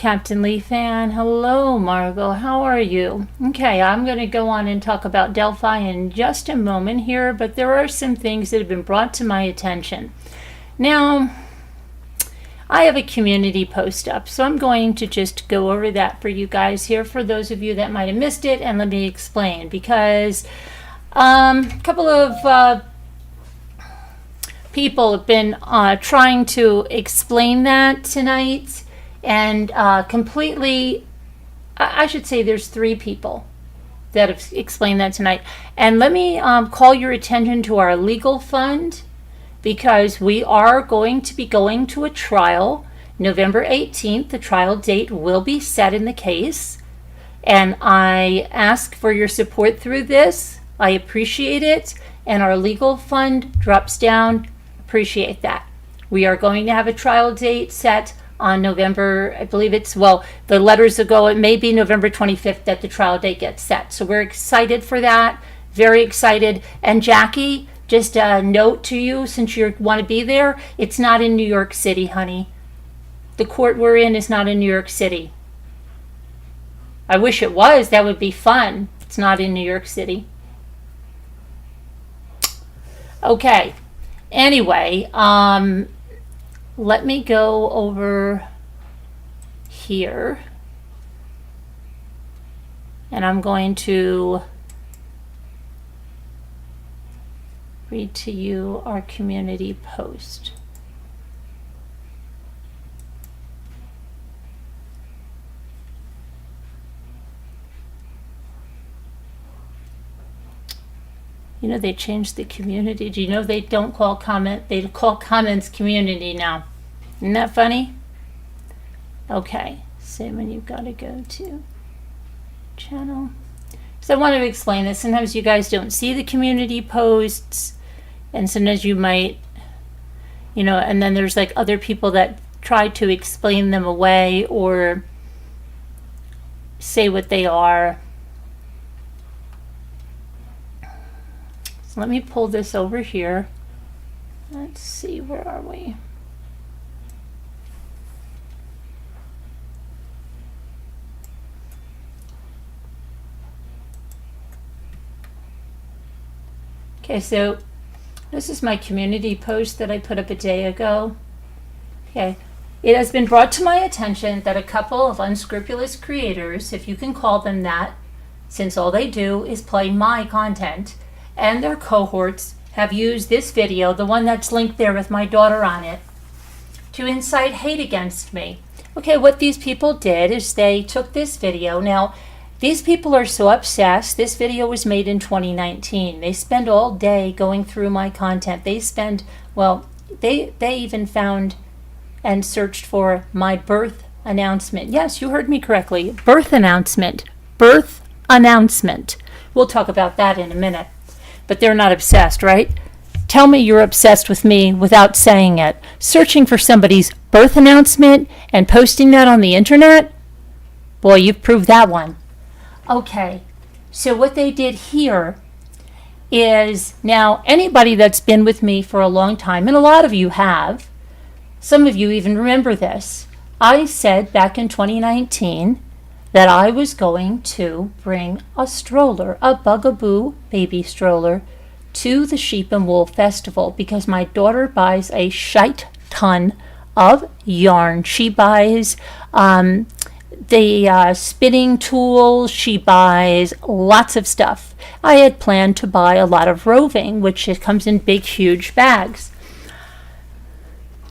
Captain Lee fan. Hello, Margot. How are you? Okay, I'm going to go on and talk about Delphi in just a moment here, but there are some things that have been brought to my attention. Now, I have a community post up, so I'm going to just go over that for you guys here for those of you that might have missed it, and let me explain, because a couple of people have been trying to explain that tonight, and completely, I should say there's 3 people that have explained that tonight. And let me call your attention to our legal fund, because we are going to be going to a trial November 18th. The trial date will be set in the case, and I ask for your support through this. I appreciate it, and our legal fund drops down. Appreciate that. We are going to have a trial date set on November, I believe it's, well, the letters will go, it may be November 25th that the trial date gets set. So we're excited for that, very excited. And Jackie, just a note to you, since you want to be there, it's not in New York City, honey. The court we're in is not in New York City. I wish it was. That would be fun. It's not in New York City. Okay. Anyway, let me go over here. And I'm going to read to you our community post. You know, they changed the community. Do you know they don't call comment, they call comments community now? Isn't that funny? Okay, same when you've got to go to channel. So I want to explain this. Sometimes you guys don't see the community posts, and sometimes you might, you know, and then there's like other people that try to explain them away or say what they are. So let me pull this over here. Let's see, where are we? Okay, so this is my community post that I put up a day ago. Okay, it has been brought to my attention that a couple of unscrupulous creators, if you can call them that, since all they do is play my content, and their cohorts have used this video, the one that's linked there with my daughter on it, to incite hate against me. Okay, what these people did is they took this video. Now, these people are so obsessed. This video was made in 2019. They spend all day going through my content. They spend, well, they even found and searched for my birth announcement. Yes, you heard me correctly. Birth announcement. Birth announcement. We'll talk about that in a minute. But they're not obsessed, right? Tell me you're obsessed with me without saying it. Searching for somebody's birth announcement and posting that on the internet? Boy, you've proved that one. Okay, so what they did here is, now anybody that's been with me for a long time, and a lot of you have, some of you even remember this, I said back in 2019 that I was going to bring a stroller, a Bugaboo baby stroller, to the Sheep and Wool Festival, because my daughter buys a shite ton of yarn. She buys the spinning tools, she buys lots of stuff. I had planned to buy a lot of roving, which it comes in big, huge bags.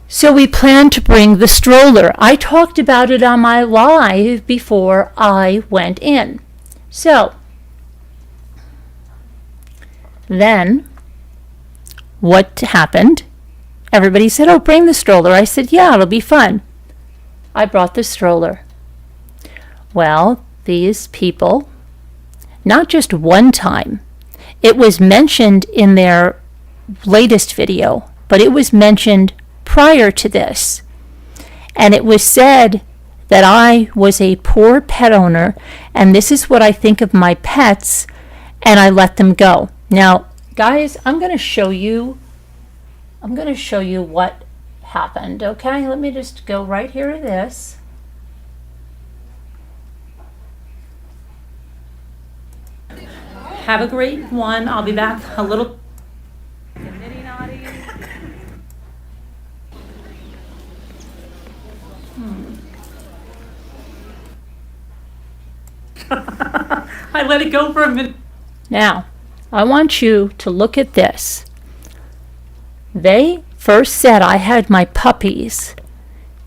So we planned to bring the stroller. I talked about it on my live before I went in. So then what happened? Everybody said, oh, bring the stroller. I said, yeah, it'll be fun. I brought the stroller. Well, these people, not just one time, it was mentioned in their latest video, but it was mentioned prior to this. And it was said that I was a poor pet owner, and this is what I think of my pets, and I let them go. Now, guys, I'm going to show you what happened, okay? Let me just go right here to this. Have a great one. I'll be back a little. I let it go for a minute. Now, I want you to look at this. They first said I had my puppies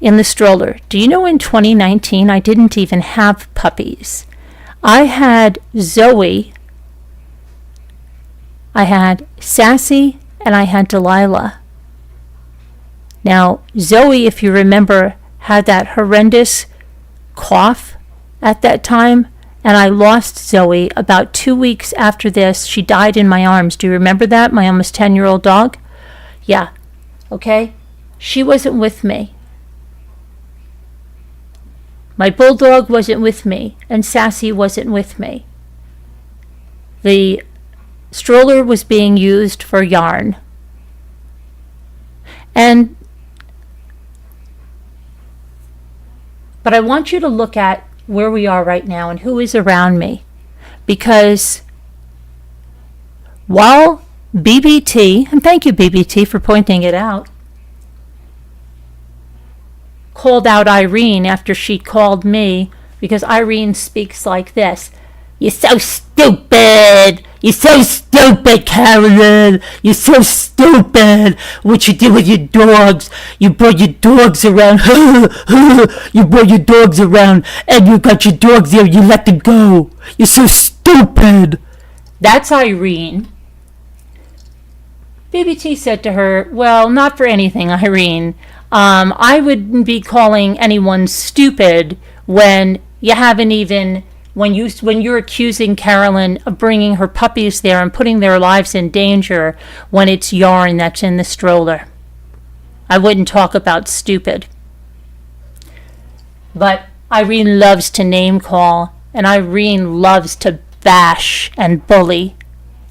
in the stroller. Do you know in 2019 I didn't even have puppies? I had Zoe, I had Sassy, and I had Delilah. Now, Zoe, if you remember, had that horrendous cough at that time, and I lost Zoe about 2 weeks after this. She died in my arms. Do you remember that? My almost 10-year-old dog? Yeah. Okay? She wasn't with me. My bulldog wasn't with me, and Sassy wasn't with me. The stroller was being used for yarn. But I want you to look at where we are right now and who is around me. Because while BBT, and thank you BBT for pointing it out, called out Irene after she called me, because Irene speaks like this. You're so stupid. You're so stupid, Carolyn. You're so stupid. What you did with your dogs. You brought your dogs around. You brought your dogs around and you got your dogs there. You let them go. You're so stupid. That's Irene. BBT said to her, well, not for anything, Irene. I wouldn't be calling anyone stupid when you haven't even... When you're accusing Carolyn of bringing her puppies there and putting their lives in danger when it's yarn that's in the stroller. I wouldn't talk about stupid. But Irene loves to name call, and Irene loves to bash and bully.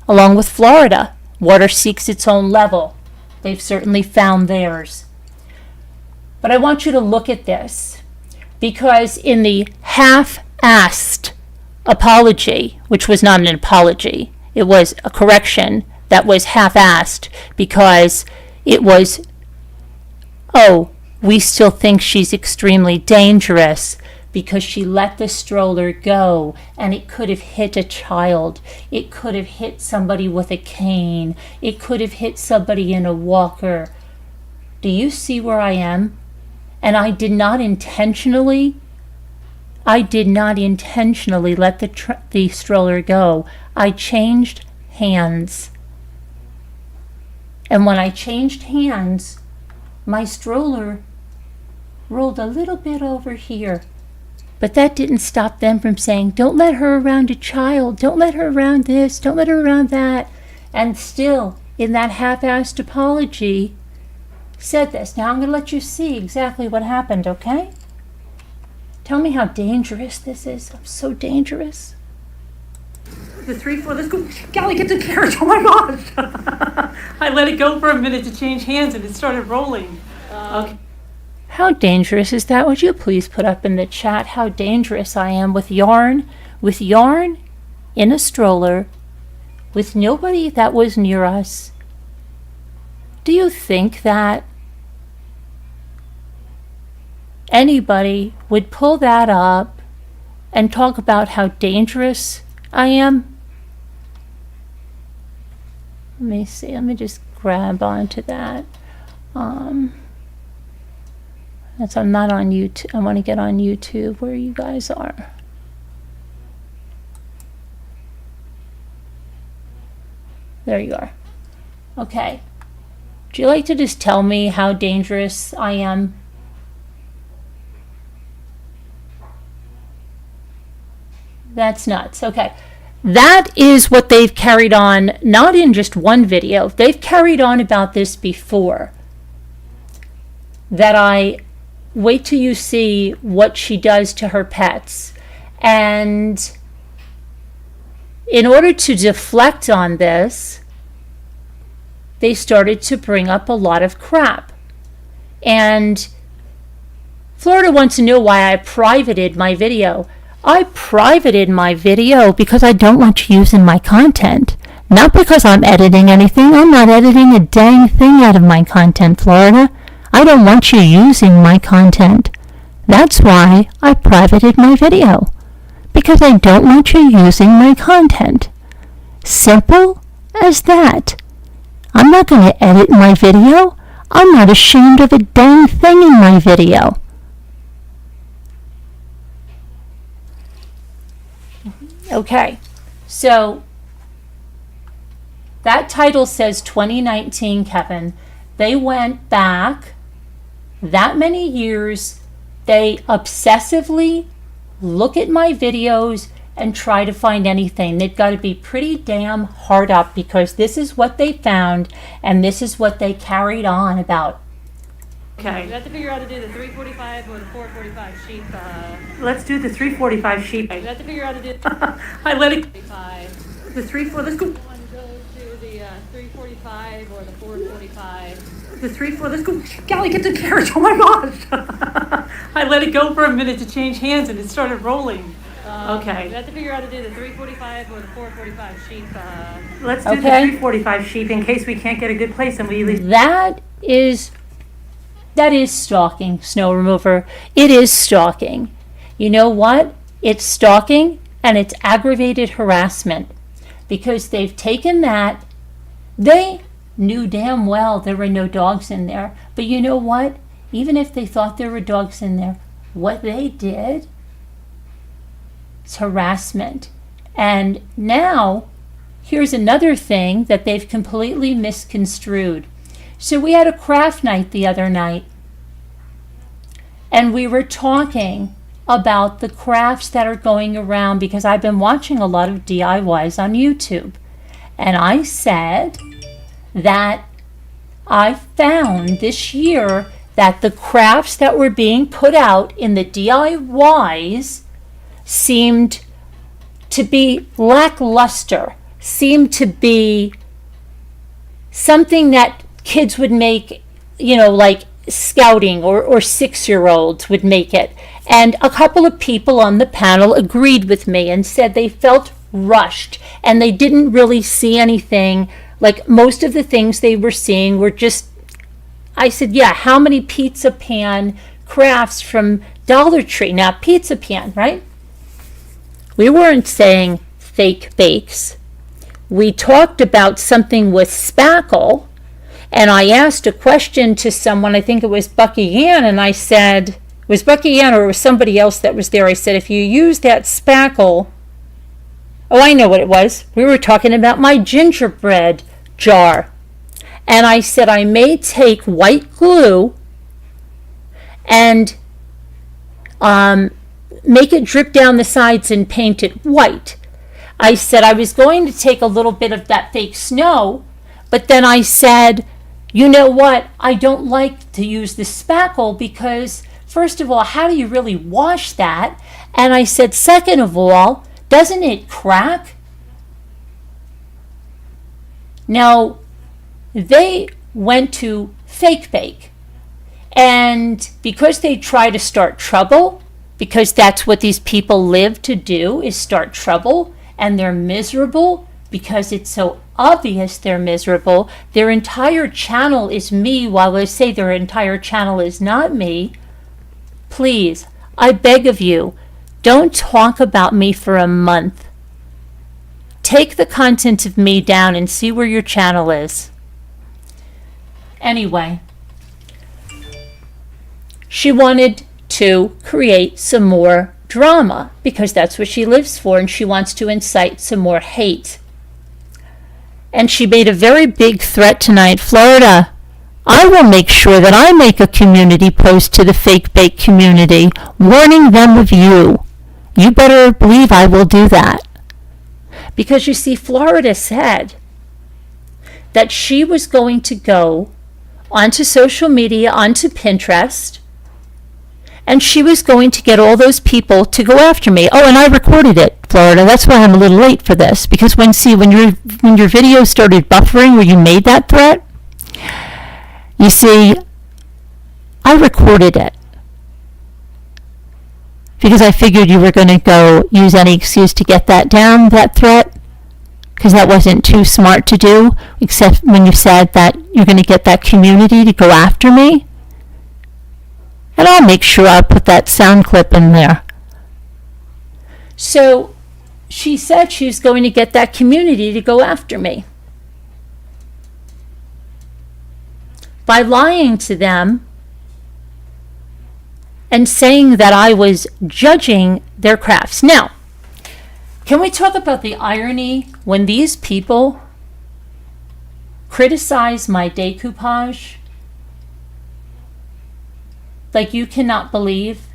Along with Florida, water seeks its own level. They've certainly found theirs. But I want you to look at this, because in the half-assed apology, which was not an apology, it was a correction that was half-assed, because it was, oh, we still think she's extremely dangerous because she let the stroller go and it could have hit a child. It could have hit somebody with a cane. It could have hit somebody in a walker. Do you see where I am? And I did not intentionally let the stroller go. I changed hands. And when I changed hands, my stroller rolled a little bit over here. But that didn't stop them from saying, don't let her around a child. Don't let her around this. Don't let her around that. And still, in that half-assed apology, said this. Now I'm going to let you see exactly what happened, okay? Tell me how dangerous this is. I'm so dangerous. The 3, 4, let's go. Gally, get the carriage. Oh my gosh. I let it go for a minute to change hands and it started rolling. Okay. How dangerous is that? Would you please put up in the chat how dangerous I am with yarn in a stroller with nobody that was near us? Do you think that anybody would pull that up and talk about how dangerous I am? Let me see. Let me just grab onto that. I'm not on YouTube. I want to get on YouTube where you guys are. There you are. Okay. Would you like to just tell me how dangerous I am? That's nuts. Okay. That is what they've carried on, not in just one video. They've carried on about this before. That I wait till you see what she does to her pets. And in order to deflect on this, they started to bring up a lot of crap. And Florida wants to know why I privated my video. I privated my video because I don't want you using my content. Not because I'm editing anything. I'm not editing a dang thing out of my content, Florida. I don't want you using my content. That's why I privated my video. Because I don't want you using my content. Simple as that. I'm not going to edit my video. I'm not ashamed of a dang thing in my video. Okay, so that title says 2019, Kevin. They went back that many years. They obsessively look at my videos and try to find anything. They've got to be pretty damn hard up because this is what they found and this is what they carried on about. Okay. We have to figure out how to do the 345 or the 445 sheep. Let's do the 345 sheep. We have to figure out how to do I let it. 45. The 3-4. Let's go. Want to go to the 345 or the 445? The 3-4. Let's go. Golly, get the carriage. Oh my gosh. I let it go for a minute to change hands and it started rolling. Okay. We have to figure out how to do the 345 or the 445 sheep. Let's do the 345 sheep in case we can't get a good place and we leave. That is stalking, snow remover. It is stalking. You know what? It's stalking and it's aggravated harassment because they've taken that. They knew damn well there were no dogs in there. But you know what? Even if they thought there were dogs in there, what they did is harassment. And now, here's another thing that they've completely misconstrued. So we had a craft night the other night, and we were talking about the crafts that are going around because I've been watching a lot of DIYs on YouTube. And I said that I found this year that the crafts that were being put out in the DIYs seemed to be lackluster, seemed to be something that kids would make, like scouting or 6-year-olds would make it. And a couple of people on the panel agreed with me and said they felt rushed and they didn't really see anything. Like most of the things they were seeing were just, I said, yeah, how many pizza pan crafts from Dollar Tree? Now, pizza pan, right? We weren't saying fake bakes. We talked about something with spackle, and I asked a question to someone, I think it was Bucky Ann, and I said, it was Bucky Ann or it was somebody else that was there. I said, if you use that spackle, oh, I know what it was. We were talking about my gingerbread jar. And I said, I may take white glue and make it drip down the sides and paint it white. I said I was going to take a little bit of that fake snow, but then I said, you know what? I don't like to use the spackle because, first of all, how do you really wash that? And I said, second of all, doesn't it crack? Now, they went to fake bake. And because they try to start trouble, because that's what these people live to do, is start trouble, and they're miserable because it's so obvious they're miserable. Their entire channel is me, while they say their entire channel is not me. Please, I beg of you, don't talk about me for a month. Take the content of me down and see where your channel is. Anyway, she wanted to create some more drama because that's what she lives for, and she wants to incite some more hate. And she made a very big threat tonight. Florida, I will make sure that I make a community post to the fake bake community warning them of you. You better believe I will do that. Because you see, Florida said that she was going to go onto social media, onto Pinterest, and she was going to get all those people to go after me. Oh, and I recorded it, Florida. That's why I'm a little late for this. Because when your video started buffering where you made that threat, you see, I recorded it. because I figured you were going to go use any excuse to get that down, that threat, because that wasn't too smart to do, except when you said that you're going to get that community to go after me. And I'll make sure I put that sound clip in there. So she said she was going to get that community to go after me by lying to them and saying that I was judging their crafts. Now, can we talk about the irony when these people criticize my decoupage? Like you cannot believe.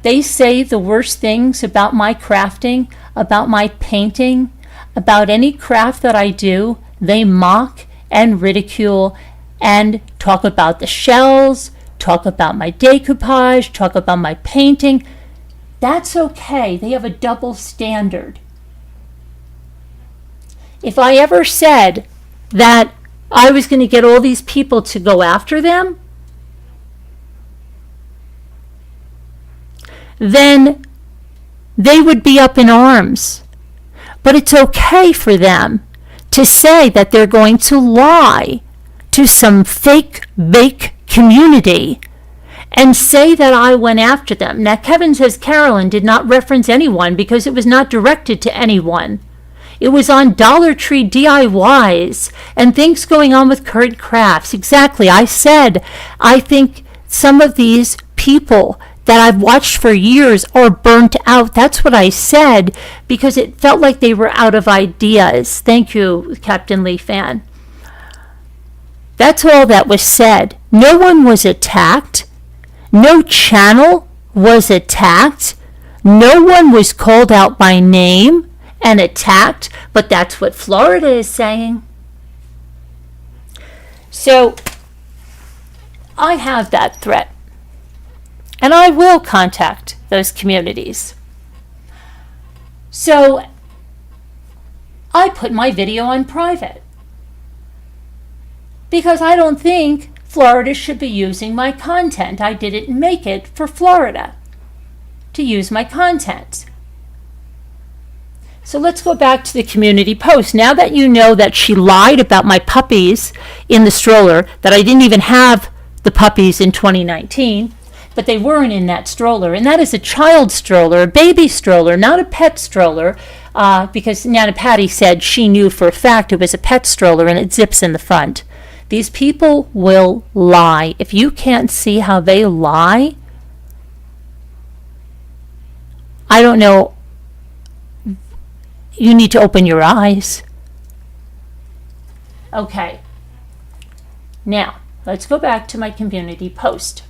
They say the worst things about my crafting, about my painting, about any craft that I do. They mock and ridicule and talk about the shells, talk about my decoupage, talk about my painting. That's okay. They have a double standard. If I ever said that I was going to get all these people to go after them, then they would be up in arms. But it's okay for them to say that they're going to lie to some fake community and say that I went after them. Now, Kevin says Carolyn did not reference anyone because it was not directed to anyone. It was on Dollar Tree DIYs and things going on with current crafts. Exactly. I said, I think some of these people that I've watched for years are burnt out. That's what I said because it felt like they were out of ideas. Thank you, Captain Lee Fan. That's all that was said. No one was attacked. No channel was attacked. No one was called out by name and attacked, but that's what Florida is saying. So I have that threat. And I will contact those communities. So I put my video on private because I don't think Florida should be using my content. I didn't make it for Florida to use my content. So let's go back to the community post. Now that you know that she lied about my puppies in the stroller, that I didn't even have the puppies in 2019, but they weren't in that stroller. And that is a child stroller, a baby stroller, not a pet stroller, because Nana Patty said she knew for a fact it was a pet stroller and it zips in the front. These people will lie. If you can't see how they lie, I don't know. You need to open your eyes. Okay. Now, let's go back to my community post.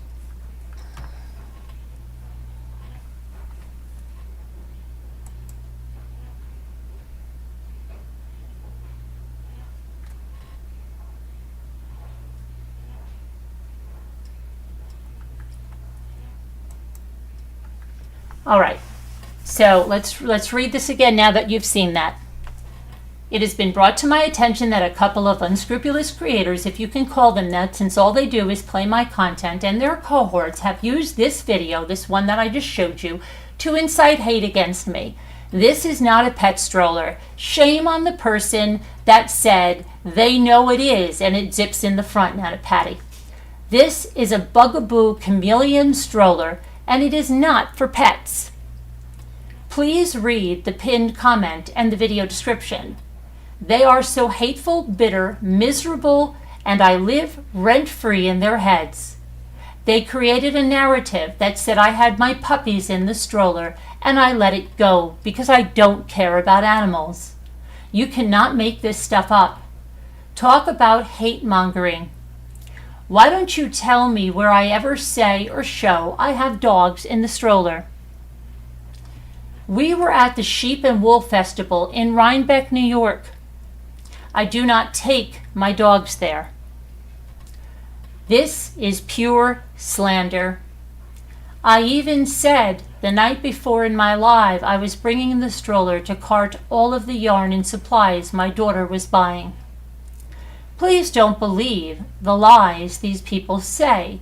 All right, so let's read this again now that you've seen that. It has been brought to my attention that a couple of unscrupulous creators, if you can call them that, since all they do is play my content, and their cohorts have used this video, this one that I just showed you, to incite hate against me. This is not a pet stroller. Shame on the person that said they know it is and it zips in the front, not a Patty. This is a bugaboo chameleon stroller, and it is not for pets. Please read the pinned comment and the video description. They are so hateful, bitter, miserable, and I live rent-free in their heads. They created a narrative that said I had my puppies in the stroller, and I let it go because I don't care about animals. You cannot make this stuff up. Talk about hate-mongering. Why don't you tell me where I ever say or show I have dogs in the stroller? We were at the Sheep and Wool Festival in Rhinebeck, New York. I do not take my dogs there. This is pure slander. I even said the night before in my live I was bringing the stroller to cart all of the yarn and supplies my daughter was buying. Please don't believe the lies these people say,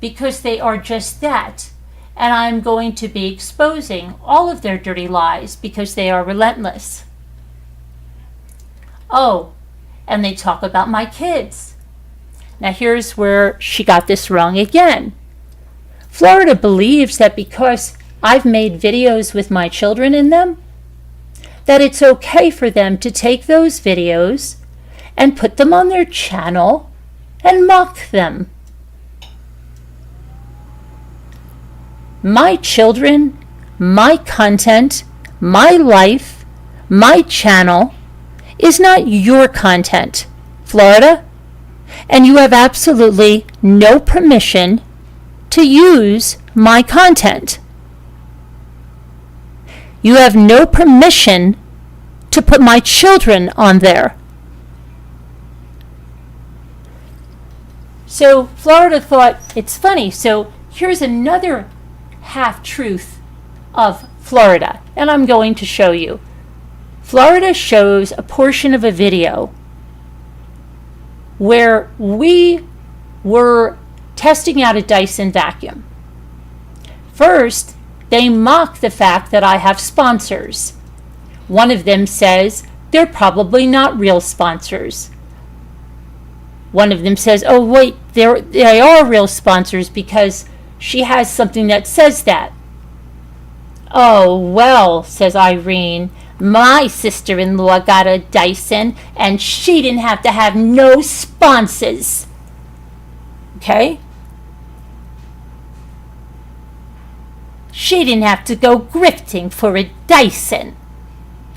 because they are just that. and I'm going to be exposing all of their dirty lies because they are relentless. Oh, and they talk about my kids. Now here's where she got this wrong again. Florida believes that because I've made videos with my children in them, that it's okay for them to take those videos and put them on their channel and mock them. My children, my content, my life, my channel is not your content, Florida, and you have absolutely no permission to use my content. You have no permission to put my children on there. So Florida thought, it's funny. So here's another half-truth of Florida, and I'm going to show you. Florida shows a portion of a video where we were testing out a Dyson vacuum. First, they mock the fact that I have sponsors. One of them says they're probably not real sponsors. One of them says, oh wait, they are real sponsors because she has something that says that. Oh well, says Irene, my sister-in-law got a Dyson and she didn't have to have no sponsors. Okay? She didn't have to go grifting for a Dyson.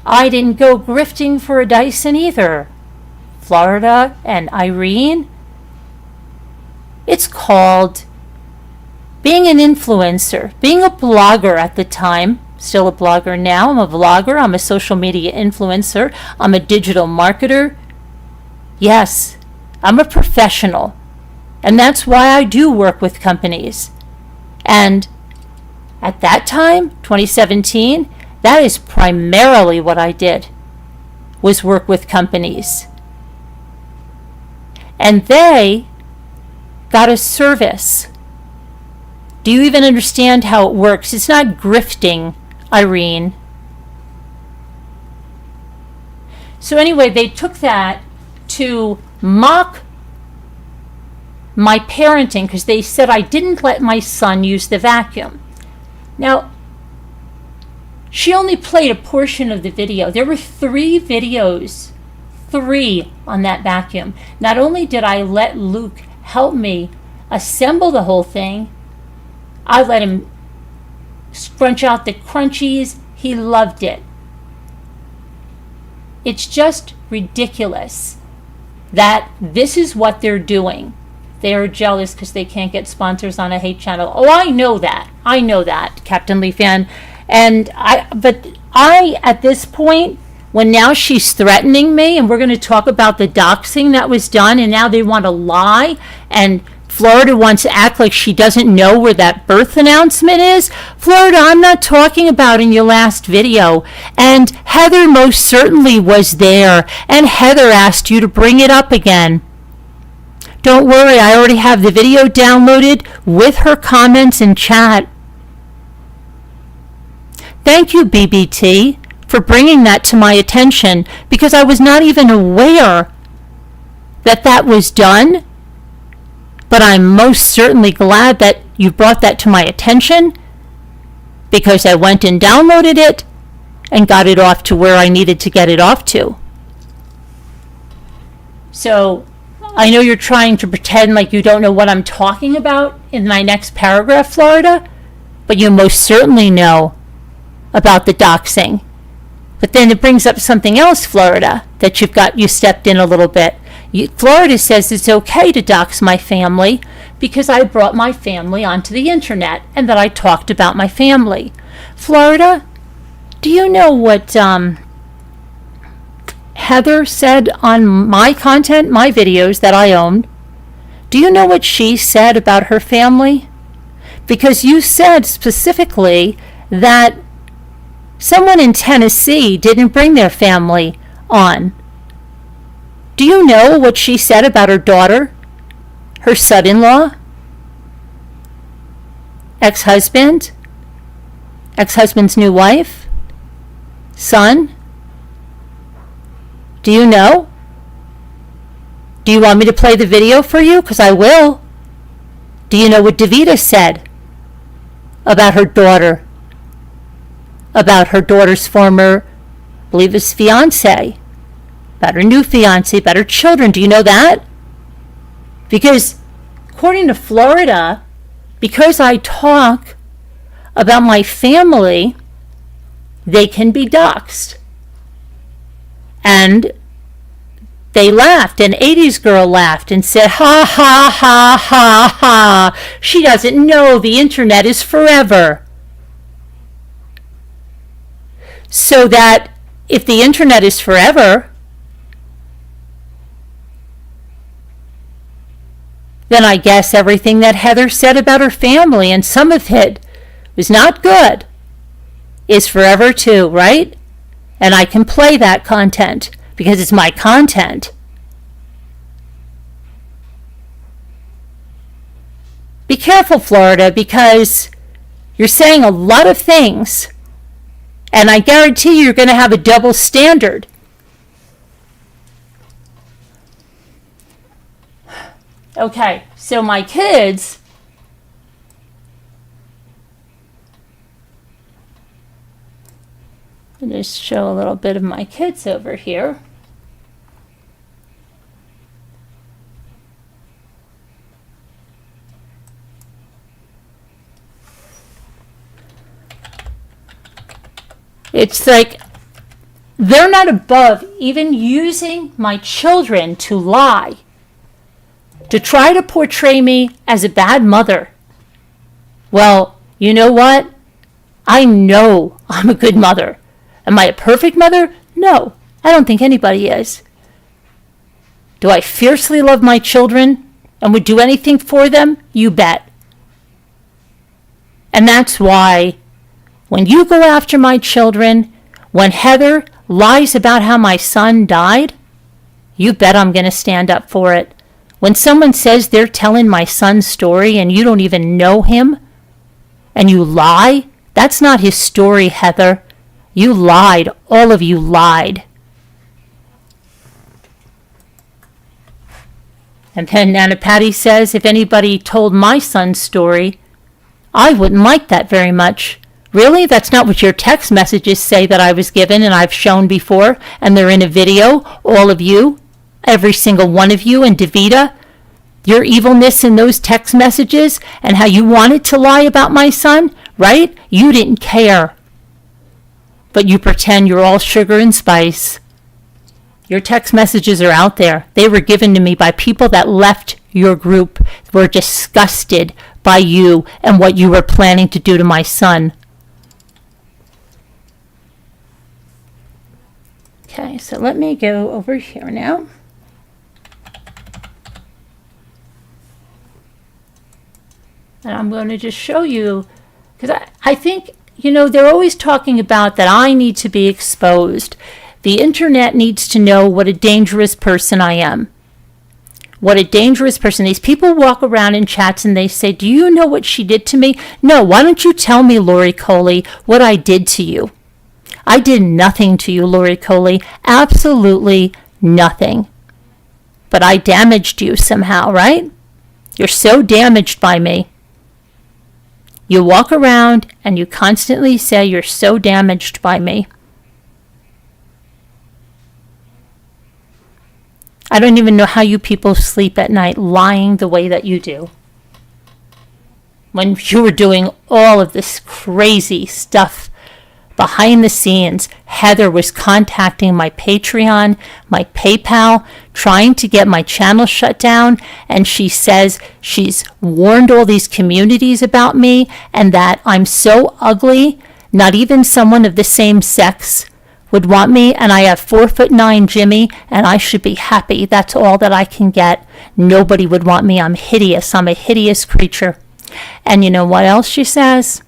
I didn't go grifting for a Dyson either. Florida and Irene. It's called being an influencer, being a blogger at the time. Still a blogger now. I'm a vlogger. I'm a social media influencer. I'm a digital marketer. Yes, I'm a professional. And that's why I do work with companies. And at that time, 2017, that is primarily what I did, was work with companies. And they got a service. Do you even understand how it works? It's not grifting, Irene. So anyway, they took that to mock my parenting because they said I didn't let my son use the vacuum. Now, she only played a portion of the video. There were 3 videos, 3 on that vacuum. Not only did I let Luke help me assemble the whole thing, I let him scrunch out the crunchies. He loved it. It's just ridiculous that this is what they're doing. They are jealous because they can't get sponsors on a hate channel. Oh, I know that, Captain Lee Fan. But I, at this point, when now she's threatening me, and we're going to talk about the doxing that was done, and now they want to lie, and Florida wants to act like she doesn't know where that birth announcement is. Florida, I'm not talking about in your last video. And Heather most certainly was there, and Heather asked you to bring it up again. Don't worry, I already have the video downloaded with her comments in chat. Thank you, BBT, for bringing that to my attention, because I was not even aware that that was done. But I'm most certainly glad that you brought that to my attention, because I went and downloaded it and got it off to where I needed to get it off to. So I know you're trying to pretend like you don't know what I'm talking about in my next paragraph, Florida, but you most certainly know about the doxing. But then it brings up something else, Florida, that you stepped in a little bit. Florida says it's okay to dox my family because I brought my family onto the internet and that I talked about my family. Florida, do you know what Heather said on my content, my videos that I own? Do you know what she said about her family? Because you said specifically that someone in Tennessee didn't bring their family on. Do you know what she said about her daughter, her son-in-law? Ex-husband? Ex-husband's new wife? Son? Do you know? Do you want me to play the video for you? Because I will. Do you know what Davida said about her daughter? About her daughter's former, I believe his fiance, about her new fiance, about her children. Do you know that? Because according to Florida, because I talk about my family, they can be doxxed. And they laughed, an 80s girl laughed and said, ha, ha, ha, ha, ha. She doesn't know the internet is forever. So that if the internet is forever, then I guess everything that Heather said about her family, and some of it was not good, is forever too, right? And I can play that content because it's my content. Be careful, Florida, because you're saying a lot of things, and I guarantee you're going to have a double standard. Okay, so my kids, I'll just show a little bit of my kids over here. It's like they're not above even using my children to lie, to try to portray me as a bad mother. Well, you know what? I know I'm a good mother. Am I a perfect mother? No, I don't think anybody is. Do I fiercely love my children and would do anything for them? You bet. And that's why when you go after my children, when Heather lies about how my son died, you bet I'm going to stand up for it. When someone says they're telling my son's story and you don't even know him, and you lie, that's not his story, Heather. You lied. All of you lied. And then Nana Patty says, if anybody told my son's story, I wouldn't like that very much. Really? That's not what your text messages say that I was given and I've shown before, and they're in a video, all of you, every single one of you, and Davida, your evilness in those text messages and how you wanted to lie about my son, right? You didn't care. But you pretend you're all sugar and spice. Your text messages are out there. They were given to me by people that left your group, were disgusted by you and what you were planning to do to my son. Okay, so let me go over here now. And I'm going to just show you, because I think, you know, they're always talking about that I need to be exposed. The internet needs to know what a dangerous person I am. What a dangerous person. These people walk around in chats and they say, do you know what she did to me? No, why don't you tell me, Lori Coley, what I did to you? I did nothing to you, Lori Coley. Absolutely nothing. But I damaged you somehow, right? You're so damaged by me. You walk around and you constantly say you're so damaged by me. I don't even know how you people sleep at night lying the way that you do. When you were doing all of this crazy stuff behind the scenes, Heather was contacting my Patreon, my PayPal, trying to get my channel shut down, and she says she's warned all these communities about me and that I'm so ugly, not even someone of the same sex would want me, and I have 4'9" Jimmy, and I should be happy. That's all that I can get. Nobody would want me. I'm hideous. I'm a hideous creature. And you know what else she says?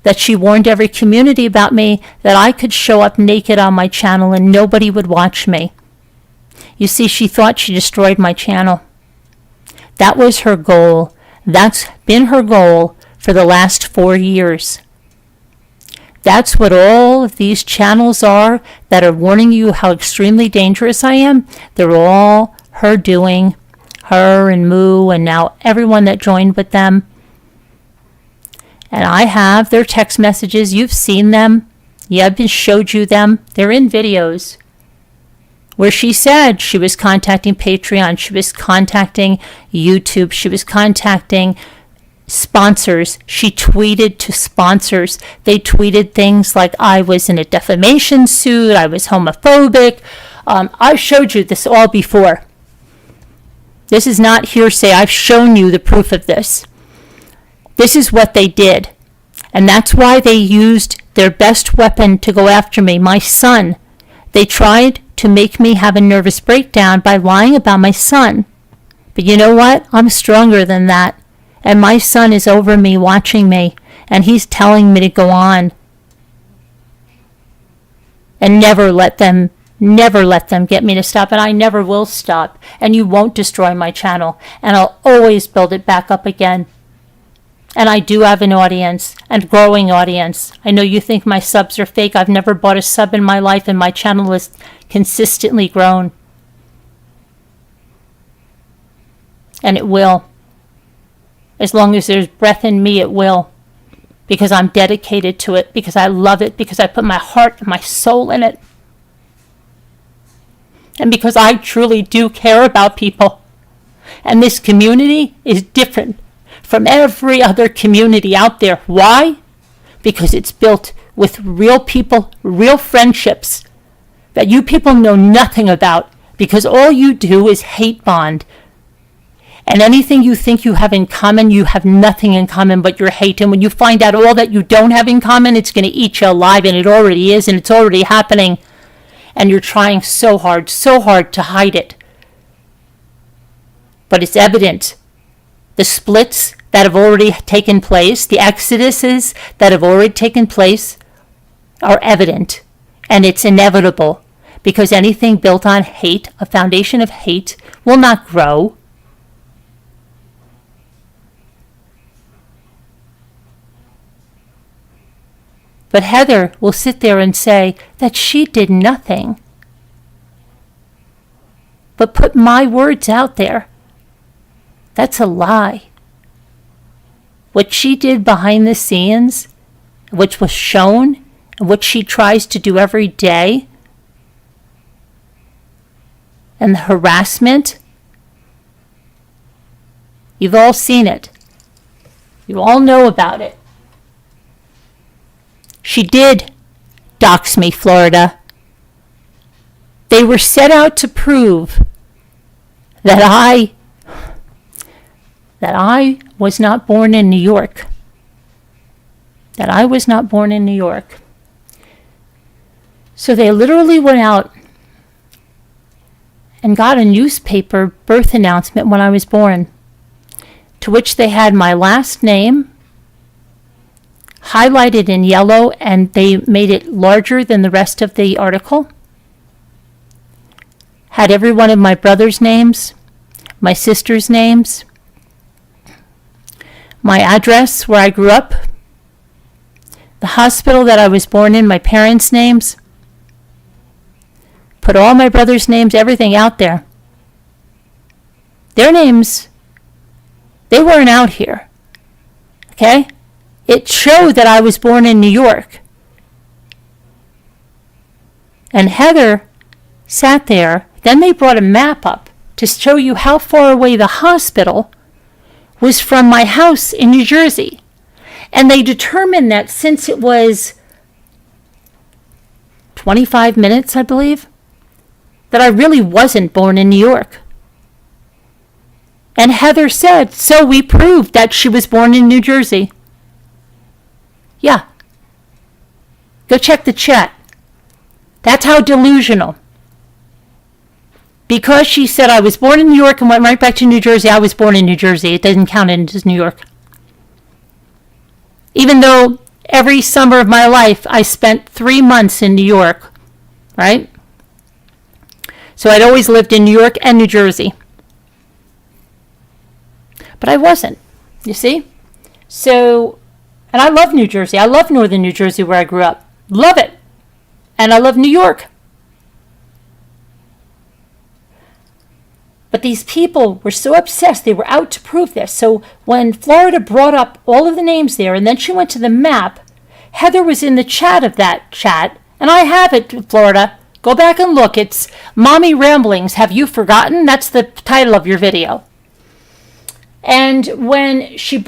That she warned every community about me, that I could show up naked on my channel and nobody would watch me. You see, she thought she destroyed my channel. That was her goal. That's been her goal for the last 4 years. That's what all of these channels are that are warning you how extremely dangerous I am. They're all her doing, her and Moo, and now everyone that joined with them. And I have their text messages. You've seen them. Yeah, I've showed you them. They're in videos where she said she was contacting Patreon, she was contacting YouTube, she was contacting sponsors. She tweeted to sponsors. They tweeted things like I was in a defamation suit, I was homophobic. I showed you this all before. This is not hearsay. I've shown you the proof of this. This is what they did. And that's why they used their best weapon to go after me, my son. They tried to make me have a nervous breakdown by lying about my son. But you know what? I'm stronger than that. And my son is over me, watching me, and he's telling me to go on. And never let them get me to stop, and I never will stop. And you won't destroy my channel, and I'll always build it back up again. And I do have an audience, and growing audience. I know you think my subs are fake. I've never bought a sub in my life, and my channel has consistently grown. And it will. As long as there's breath in me, it will. Because I'm dedicated to it, because I love it, because I put my heart and my soul in it. And because I truly do care about people. And this community is different from every other community out there. Why? Because it's built with real people, real friendships that you people know nothing about, because all you do is hate bond. And anything you think you have in common, you have nothing in common but your hate. And when you find out all that you don't have in common, it's going to eat you alive, and it already is, and it's already happening. And you're trying so hard to hide it. But it's evident. The splits that have already taken place, the exoduses that have already taken place, are evident. And it's inevitable, because anything built on hate, a foundation of hate, will not grow. But Heather will sit there and say that she did nothing but put my words out there. That's a lie. What she did behind the scenes, which was shown, and what she tries to do every day, and the harassment, you've all seen it. You all know about it. She did dox me, Florida. They were set out to prove that I was not born in New York. That I was not born in New York. So they literally went out and got a newspaper birth announcement when I was born, to which they had my last name highlighted in yellow, and they made it larger than the rest of the article. Had every one of my brother's names, my sister's names, my address where I grew up, the hospital that I was born in, my parents' names, put all my brother's names, everything out there. Their names, they weren't out here. Okay? It showed that I was born in New York. And Heather sat there. Then they brought a map up to show you how far away the hospital was from my house in New Jersey. And they determined that since it was 25 minutes, I believe, that I really wasn't born in New York. And Heather said, so we proved that she was born in New Jersey. Yeah. Go check the chat. That's how delusional. Because she said I was born in New York and went right back to New Jersey, I was born in New Jersey. It doesn't count as New York. Even though every summer of my life I spent 3 months in New York, right? So I'd always lived in New York and New Jersey. But I wasn't, you see? So And I love New Jersey. I love northern New Jersey where I grew up. Love it. And I love New York. But these people were so obsessed, they were out to prove this. So when Florida brought up all of the names there, and then she went to the map, Heather was in the chat of that chat, and I have it, Florida. Go back and look. It's Mommy Ramblings. Have you forgotten? That's the title of your video. And when she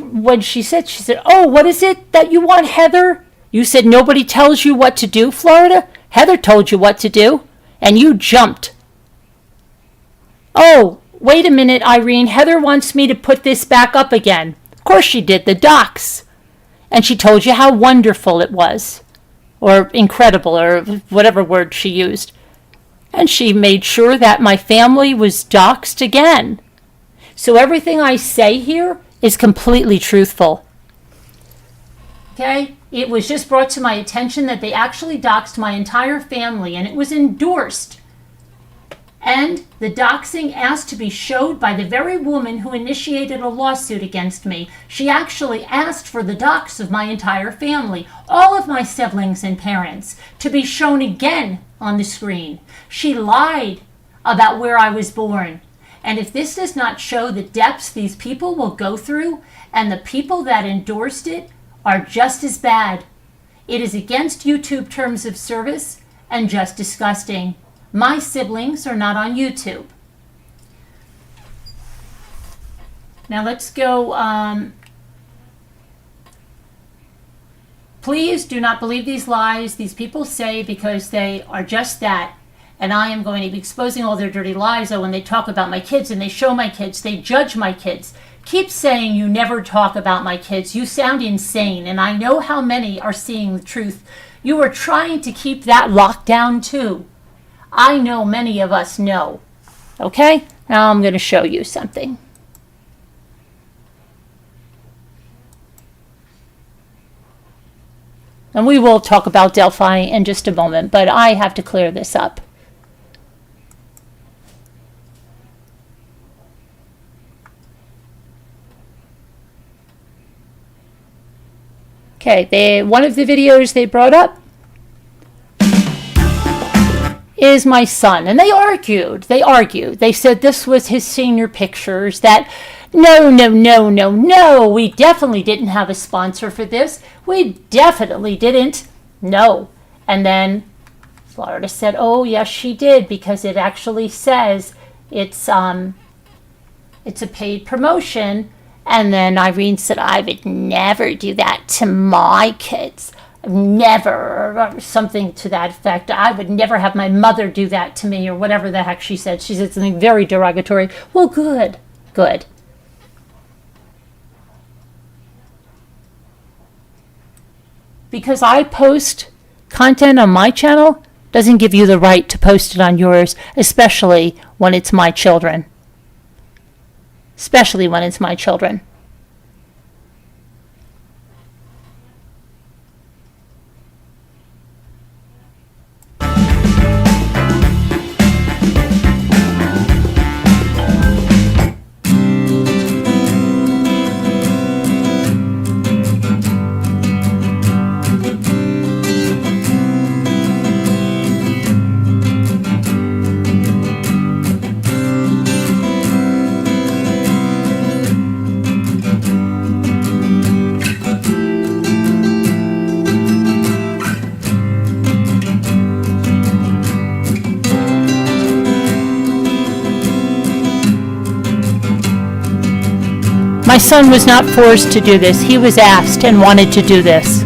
said, oh, what is it that you want, Heather? You said nobody tells you what to do, Florida? Heather told you what to do, and you jumped. Oh, wait a minute, Irene. Heather wants me to put this back up again. Of course she did, the docs. And she told you how wonderful it was, or incredible, or whatever word she used. And she made sure that my family was doxed again. So everything I say here is completely truthful. Okay? It was just brought to my attention that they actually doxed my entire family, and it was endorsed. And the doxing asked to be showed by the very woman who initiated a lawsuit against me. She actually asked for the dox of my entire family, all of my siblings and parents, to be shown again on the screen. She lied about where I was born. And if this does not show the depths these people will go through, and the people that endorsed it are just as bad, it is against YouTube terms of service and just disgusting. My siblings are not on YouTube. Now let's go. Please do not believe these lies these people say, because they are just that. And I am going to be exposing all their dirty lies. When they talk about my kids and they show my kids, they judge my kids. Keep saying you never talk about my kids. You sound insane. And I know how many are seeing the truth. You are trying to keep that locked down too. I know many of us know. Okay? Now I'm going to show you something. And we will talk about Delphi in just a moment, but I have to clear this up. Okay, one of the videos they brought up is my son. And they argued. They said this was his senior pictures, that no, we definitely didn't have a sponsor for this. We definitely didn't. No. And then Florida said, oh, yes, she did, because it actually says it's a paid promotion. And then Irene said, I would never do that to my kids. Never, or something to that effect. I would never have my mother do that to me, or whatever the heck she said. She said something very derogatory. Well, good. Because I post content on my channel doesn't give you the right to post it on yours, especially when it's my children. Especially when it's my children. My son was not forced to do this. He was asked and wanted to do this.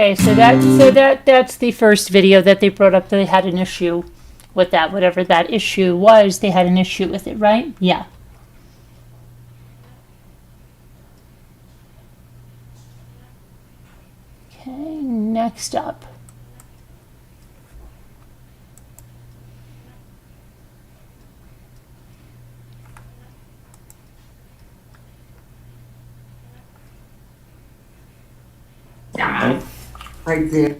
Okay, so that's the first video that they brought up. They had an issue with that, whatever that issue was. They had an issue with it, right? Yeah. Okay, next up. Right there.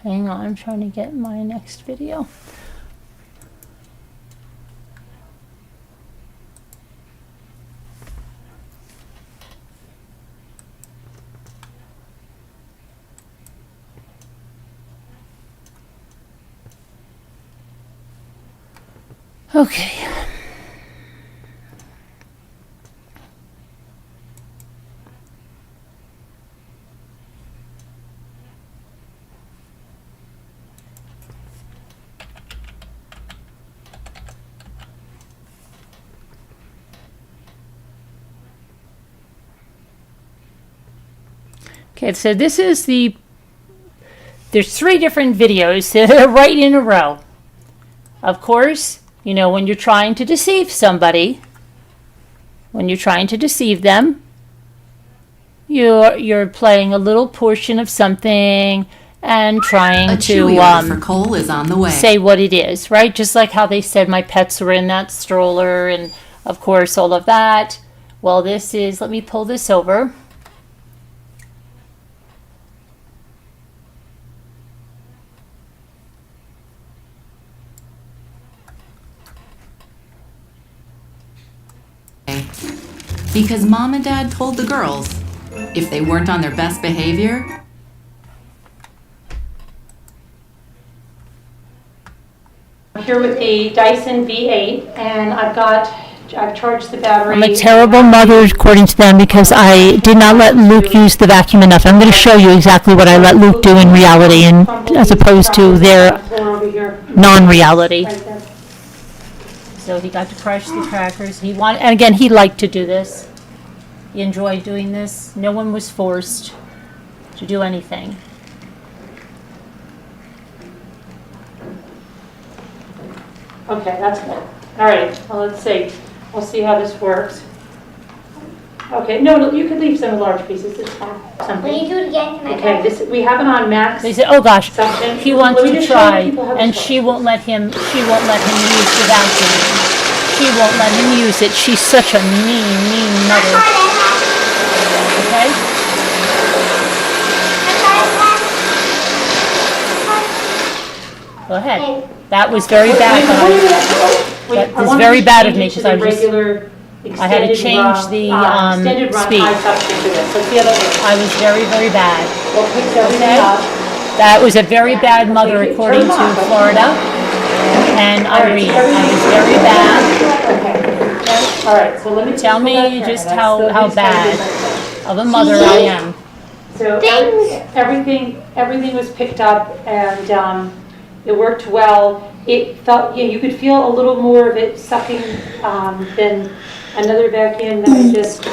Hang on, I'm trying to get my next video. Okay. Okay, so this is there's 3 different videos that are right in a row. Of course, you know, when you're trying to deceive somebody, when you're trying to deceive them, you're playing a little portion of something and trying for Cole is on the way. say what it is, right? Just like how they said my pets were in that stroller, and of course all of that. Well, this is, let me pull this over. Because Mom and Dad told the girls, if they weren't on their best behavior, I'm here with the Dyson V8, and I've charged the battery. I'm a terrible mother, according to them, because I did not let Luke use the vacuum enough. I'm going to show you exactly what I let Luke do in reality, and as opposed to their non-reality. Right there. So he got to crush the crackers. And again, he liked to do this. He enjoyed doing this. No one was forced to do anything. Okay, that's good. All right, well, let's see. We'll see how this works. Okay, no, you could leave some large pieces, it's fine. When Something. you do it again, can I Okay, we have it on max. They said, "Oh gosh, Something. he wants Let me to just show try," people how this and works. she won't let him use the vacuum. She won't let him use it. She's such a mean mother. Okay? Go ahead. That was very bad. That was very bad of me, because I had to change the speed. I was very bad. Okay? That was a very bad mother, according to Florida and Irene. I was very bad. Okay. All right, so let me Tell me just how bad of a mother I am. So everything was picked up, and it worked well. It felt, you could feel a little more of it sucking than another vacuum that I just.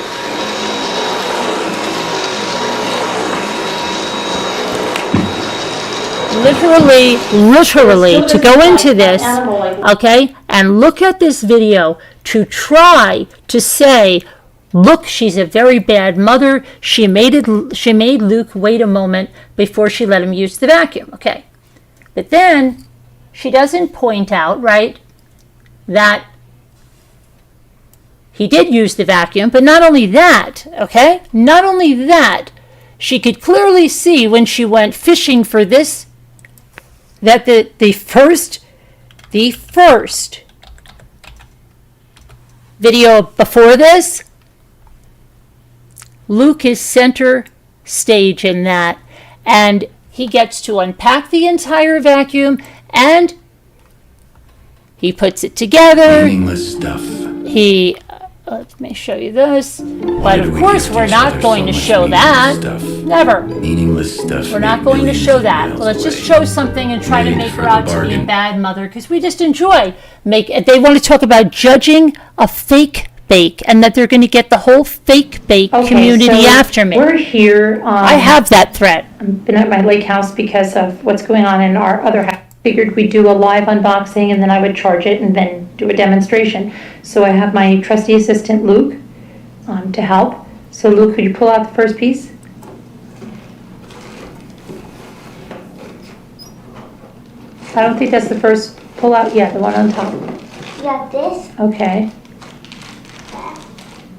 Literally, to go into this, okay, and look at this video to try to say, look, she's a very bad mother. She made Luke wait a moment before she let him use the vacuum, okay. But then she doesn't point out, right, that he did use the vacuum, but not only that, okay, not only that, she could clearly see when she went fishing for this, that the first video before this, Luke is center stage in that, and he gets to unpack the entire vacuum, and he puts it together. Meaningless stuff. He, let me show you this. But of course, we're not going to show that. Never. Meaningless stuff. We're not going to show that. Well, let's just show something and try to make her out to be a bad mother, because we just enjoy. They want to talk about judging a fake bake, and that they're going to get the whole fake bake Okay, community so after me. We're here. I have that threat. I've been at my lake house because of what's going on in our other house. Figured we'd do a live unboxing and then I would charge it and then do a demonstration. So I have my trusty assistant Luke to help. So Luke, could you pull out the first piece? I don't think that's the first pull out. Yeah, the one on top. You got this, Okay.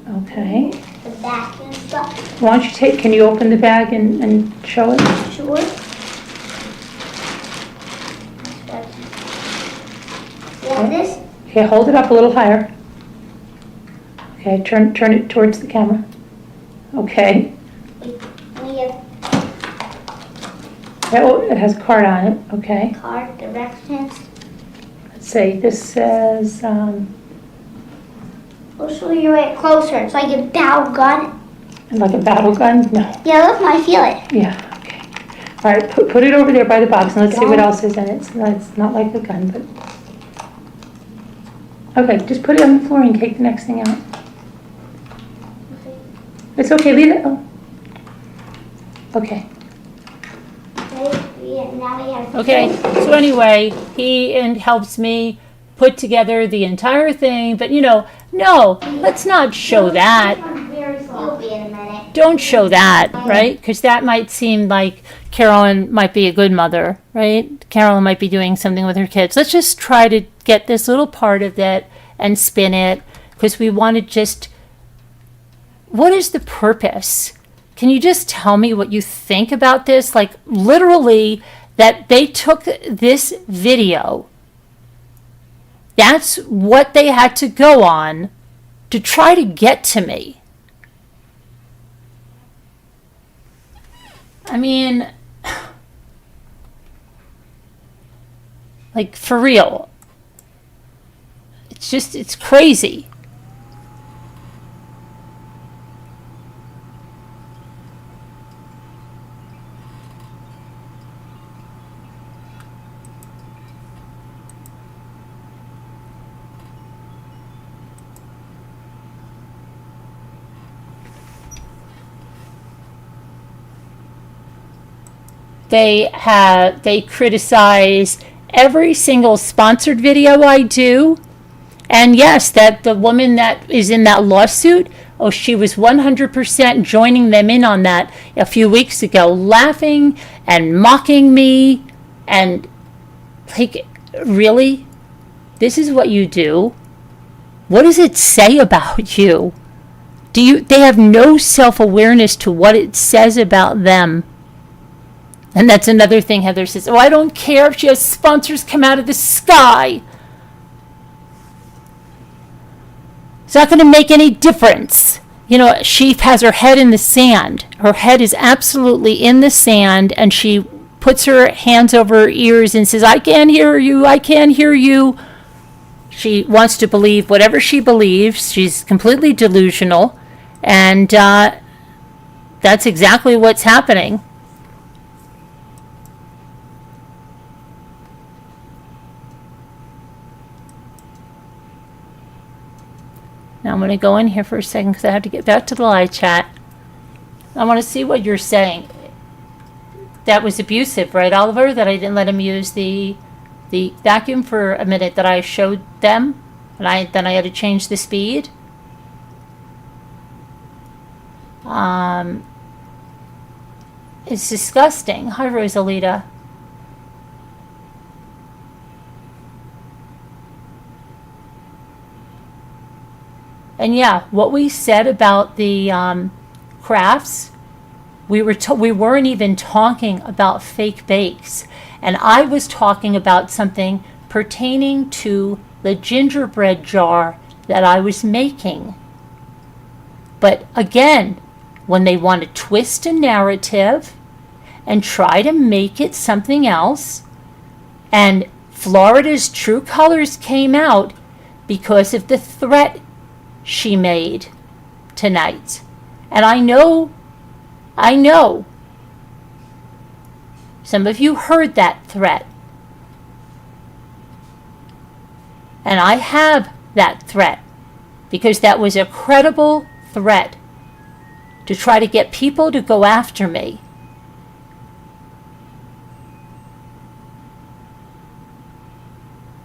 Okay. the back and stuff. Why don't you can you open the bag and show it? Sure. You have this? Okay, hold it up a little higher. Okay, turn it towards the camera. Okay. We have Oh, it has a card on it. Okay. card directions. Let's see. This says, I'll show you right closer. It's like a Dow gun. like a battle gun? No. Yeah, look, I feel it. Yeah, okay. All right, put it over there by the box and let's see what else is in it. It's not like a gun, but. Okay, just put it on the floor and take the next thing out. It's okay, leave it. Oh. Okay. Now we have Okay, so anyway, he helps me put together the entire thing, but no, let's not show that. You'll be in a minute. Don't show that, right? Because that might seem like Carolyn might be a good mother, right? Carolyn might be doing something with her kids. Let's just try to get this little part of it and spin it, because we want to just, what is the purpose? Can you just tell me what you think about this? Like, literally, that they took this video, that's what they had to go on to try to get to me. I mean, like, for real. It's crazy. They criticize every single sponsored video I do. And yes, that the woman that is in that lawsuit, she was 100% joining them in on that a few weeks ago, laughing and mocking me. And like, really? This is what you do? What does it say about you? They have no self-awareness to what it says about them. And that's another thing Heather says, I don't care if she has sponsors come out of the sky. It's not going to make any difference. She has her head in the sand. Her head is absolutely in the sand, and she puts her hands over her ears and says, I can't hear you, I can't hear you. She wants to believe whatever she believes. She's completely delusional, and that's exactly what's happening. Now I'm going to go in here for a second because I have to get back to the live chat. I want to see what you're saying. That was abusive, right, Oliver? That I didn't let him use the vacuum for a minute that I showed them, and then I had to change the speed. It's disgusting. Hi, Rosalita. And yeah, what we said about the crafts, we weren't even talking about fake bakes. And I was talking about something pertaining to the gingerbread jar that I was making. But again, when they want to twist a narrative and try to make it something else, and Florida's true colors came out because of the threat she made tonight. And I know some of you heard that threat. And I have that threat. because that was a credible threat to try to get people to go after me.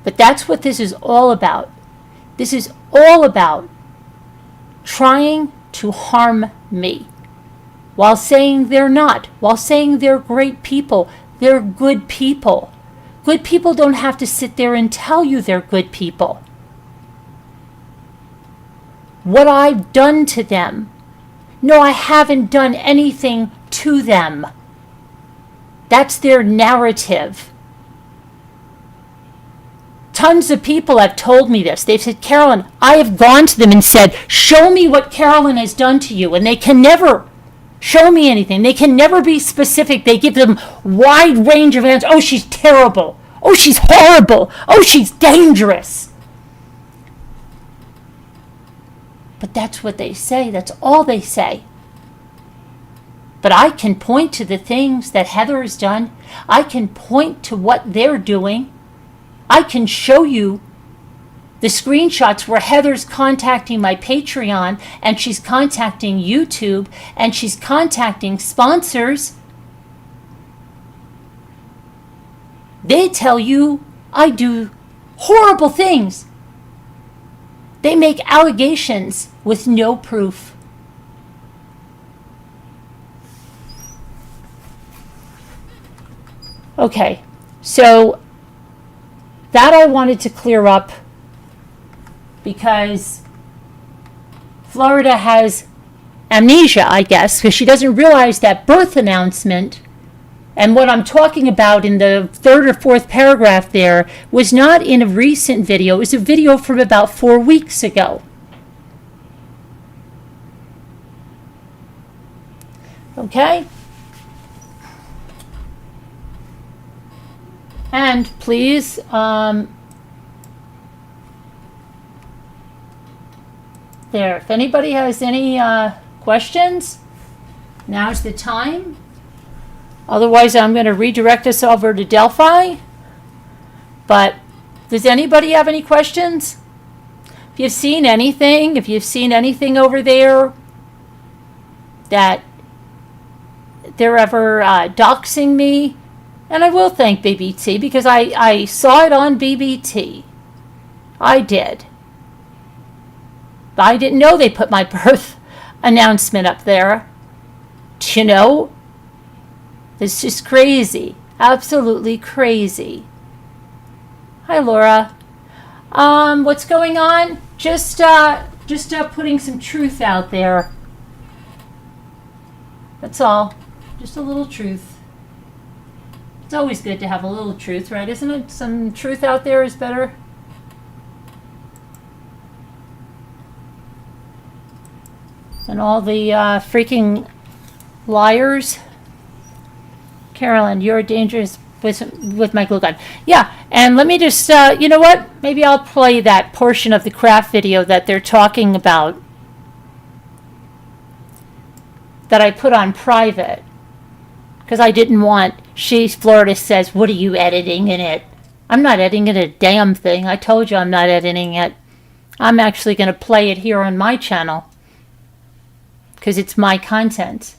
But that's what this is all about. This is all about trying to harm me while saying they're not, while saying they're great people. They're good people. Good people don't have to sit there and tell you they're good people. What I've done to them. No, I haven't done anything to them. That's their narrative. Tons of people have told me this. They've said, Carolyn, I have gone to them and said, show me what Carolyn has done to you. And they can never show me anything. They can never be specific. They give them wide range of answers. Oh, she's terrible. Oh, she's horrible. Oh, she's dangerous. But that's what they say. That's all they say. But I can point to the things that Heather has done. I can point to what they're doing. I can show you the screenshots where Heather's contacting my Patreon, and she's contacting YouTube, and she's contacting sponsors. They tell you I do horrible things. They make allegations with no proof. Okay, so that I wanted to clear up because Florida has amnesia, I guess, because she doesn't realize that birth announcement and what I'm talking about in the third or fourth paragraph there was not in a recent video. It was a video from about 4 weeks ago. Okay? And please, there, if anybody has any questions, now's the time. Otherwise, I'm going to redirect us over to Delphi. But does anybody have any questions? If you've seen anything over there that they're ever doxing me, and I will thank BBT because I saw it on BBT. I did. But I didn't know they put my birth announcement up there. You know? It's just crazy. Absolutely crazy. Hi, Laura. What's going on? Just putting some truth out there. That's all. Just a little truth. It's always good to have a little truth, right? Isn't it? Some truth out there is better. And all the freaking liars. Carolyn, you're dangerous with my glue gun. Yeah, and let me just, you know what? Maybe I'll play that portion of the craft video that they're talking about that I put on private. Because I didn't want, Florida says, what are you editing in it? I'm not editing a damn thing. I told you I'm not editing it. I'm actually going to play it here on my channel. Because it's my content.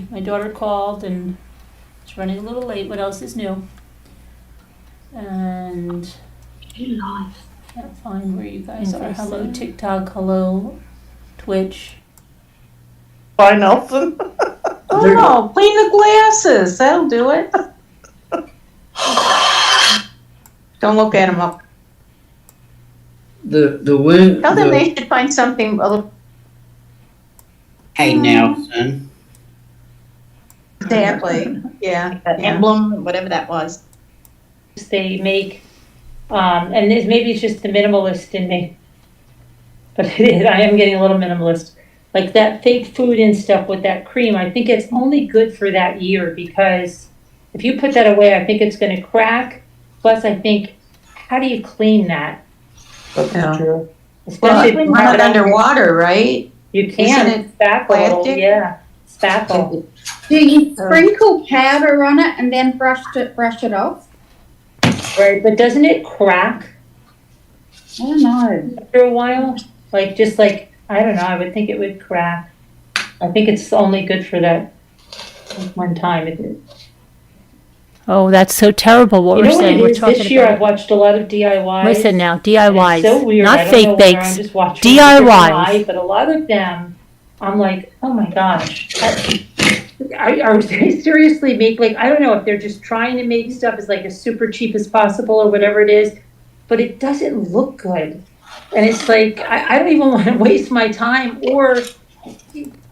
My daughter called and it's running a little late. What else is new? And can't find where you guys are. Hello TikTok, hello Twitch. Bye, Nelson. Oh no, clean the glasses. That'll do it. Don't look at them up. The wind. Tell them they should find something a little. Hey, Nelson. Exactly. Yeah. Emblem, whatever that was. They make, and this, maybe it's just the minimalist in me, but I am getting a little minimalist. Like that fake food and stuff with that cream, I think it's only good for that year because if you put that away, I think it's gonna crack. Plus, I think, how do you clean that? That's Yeah. true. Especially if you Run have it it under, underwater, right? you Isn't can, it spackle, plastic? yeah, spackle. Do you sprinkle powder on it and then brush it off? Right, but doesn't it crack I don't know. after a while? Like, just like, I don't know, I would think it would crack. I think it's only good for that one time. Oh, that's so terrible what You we're know what saying. it We're is? talking This year I've about. watched a lot of DIYs. Listen now, and DIYs, it's so weird. I not don't know fake whether bakes. I'm just watching a different eye, but a lot of them, I'm like, oh my gosh. Are they seriously like, I don't know if they're just trying to make stuff as like as super cheap as possible or whatever it is, but it doesn't look good. And it's like, I don't even want to waste my time or.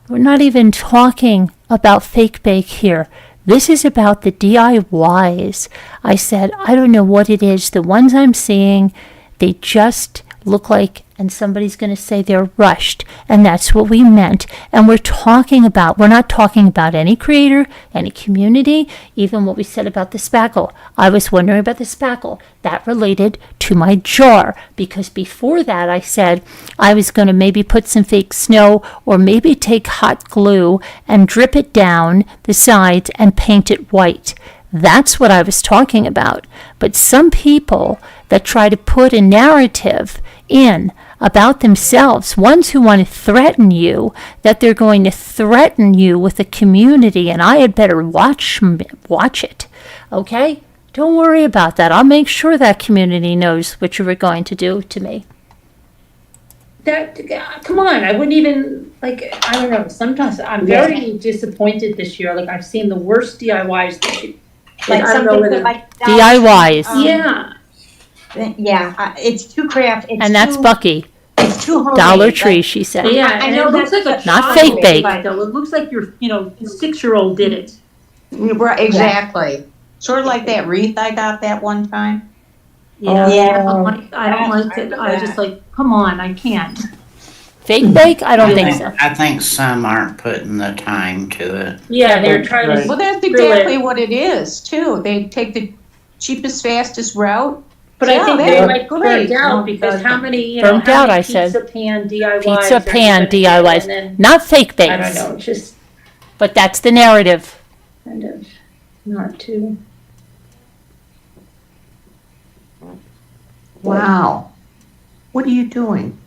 We're not even talking about fake bake here. This is about the DIYs. I said, I don't know what it is. The ones I'm seeing, they just look like, and somebody's going to say they're rushed. And that's what we meant. And we're not talking about any creator, any community, even what we said about the spackle. I was wondering about the spackle. That related to my jar, because before that I said I was going to maybe put some fake snow or maybe take hot glue and drip it down the sides and paint it white. That's what I was talking about. But some people that try to put a narrative in about themselves, ones who want to threaten you, that they're going to threaten you with a community, and I had better watch it. Okay? Don't worry about that. I'll make sure that community knows what you were going to do to me. Come on, I wouldn't even, like, I don't know, sometimes I'm very disappointed this year. Like, I've seen the worst DIYs this year. Like I don't know something whether. like DIYs. Yeah. It's too craft. It's And that's too, Bucky. It's too homemade. Dollar like- Tree, she said. Yeah, I and know it looks like a Not child fake bake. did it, though. It looks like your, 6-year-old did it. Right, exactly. Sort of like that wreath I got that one time. Yeah. Yeah. I don't like it. I was just like, come on, I can't. Fake bake? I don't think so. I think some aren't putting the time to it. Yeah, they're trying to. Well, that's Screw it. exactly what it is, too. They take the cheapest, fastest route. But I think Yeah, they they're might great. burnt out because how many, Burnt out, I pizza said. pan DIYs. Pizza are pan you gonna do? DIYs, And then, not fake I don't bakes. know, it's just But that's the narrative. kind of not too. Wow. What are you doing?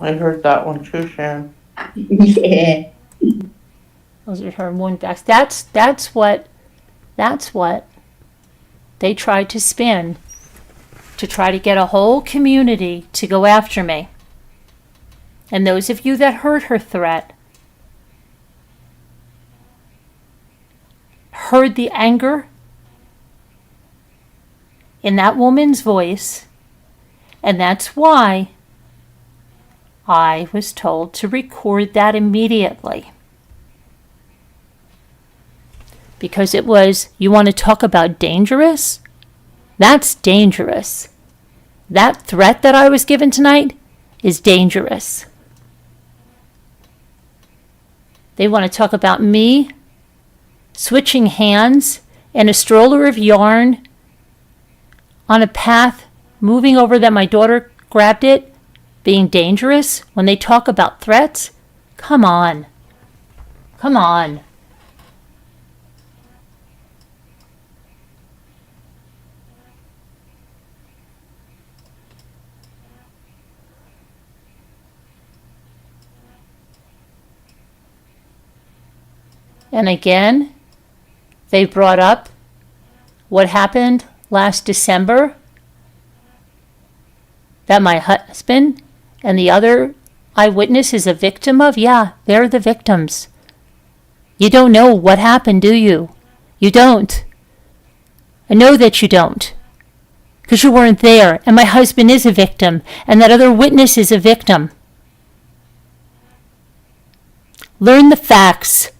I heard that one too, Sharon. Yeah. Those are her wound backs. That's what they tried to spin to try to get a whole community to go after me. And those of you that heard her threat heard the anger in that woman's voice, and that's why I was told to record that immediately. Because it was, you want to talk about dangerous? That's dangerous. That threat that I was given tonight is dangerous. They want to talk about me switching hands in a stroller of yarn on a path, moving over that my daughter grabbed it, being dangerous. When they talk about threats, come on. Come on. And again, they brought up what happened last December, that my husband and the other eyewitness is a victim of. Yeah, they're the victims. You don't know what happened, do you? You don't. I know that you don't. Because you weren't there, and my husband is a victim, and that other witness is a victim. Learn the facts.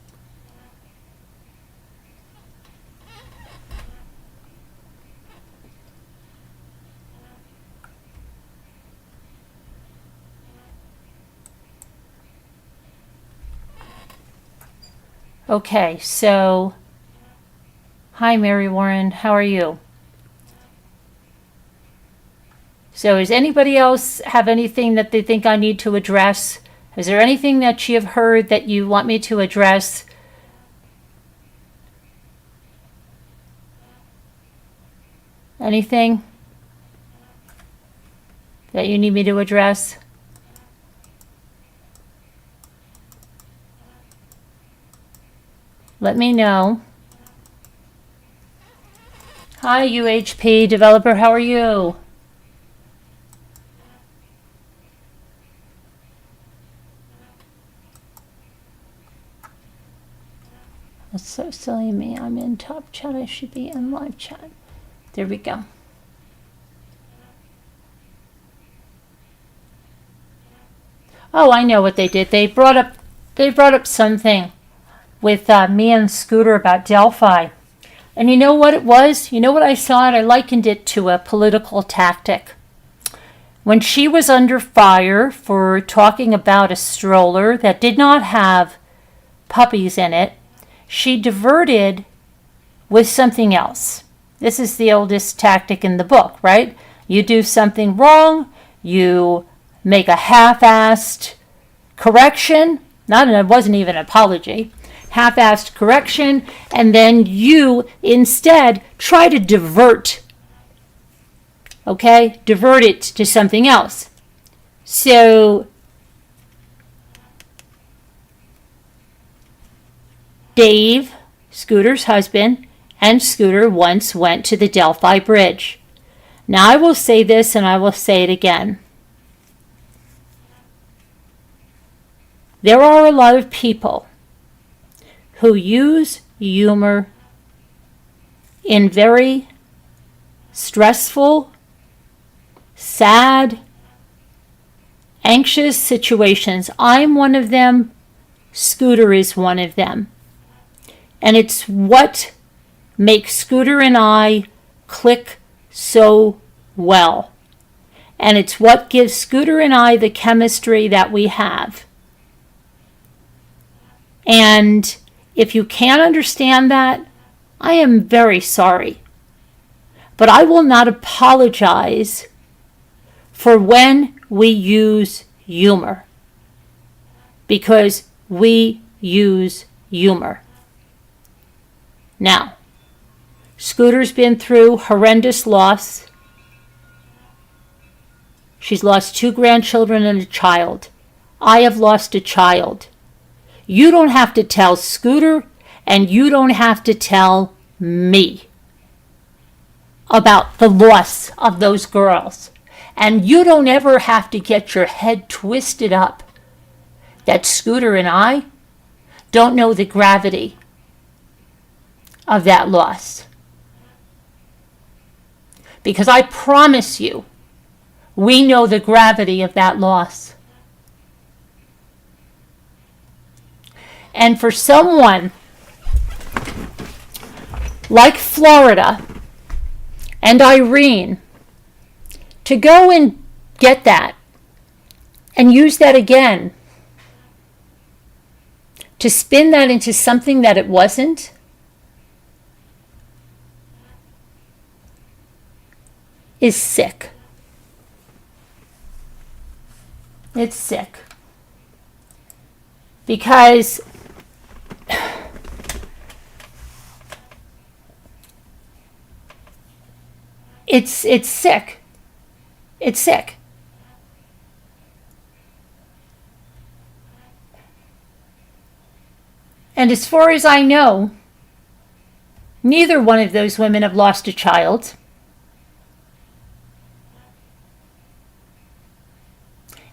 Okay, so Hi, Mary Warren. How are you? So does anybody else have anything that they think I need to address? Is there anything that you have heard that you want me to address? Anything that you need me to address? Let me know. Hi, UHP developer. How are you? That's so silly of me. I'm in top chat. I should be in live chat. There we go. Oh, I know what they did. They brought up something with me and Scooter about Delphi. And you know what it was? You know what I saw it? I likened it to a political tactic. When she was under fire for talking about a stroller that did not have puppies in it, she diverted with something else. This is the oldest tactic in the book, right? You do something wrong, you make a half-assed correction, it wasn't even an apology, half-assed correction, and then you instead try to divert it to something else. So Dave, Scooter's husband, and Scooter once went to the Delphi Bridge. Now I will say this and I will say it again. There are a lot of people who use humor in very stressful, sad, anxious situations. I'm one of them. Scooter is one of them. And it's what makes Scooter and I click so well. And it's what gives Scooter and I the chemistry that we have. And if you can't understand that, I am very sorry. But I will not apologize for when we use humor. Because we use humor. Now, Scooter's been through horrendous loss. She's lost 2 grandchildren and a child. I have lost a child. You don't have to tell Scooter, and you don't have to tell me about the loss of those girls. And you don't ever have to get your head twisted up that Scooter and I don't know the gravity of that loss. Because I promise you, we know the gravity of that loss. And for someone like Florida and Irene to go and get that and use that again, to spin that into something that it wasn't, is sick. It's sick. Because it's sick. It's sick. And as far as I know, neither one of those women have lost a child.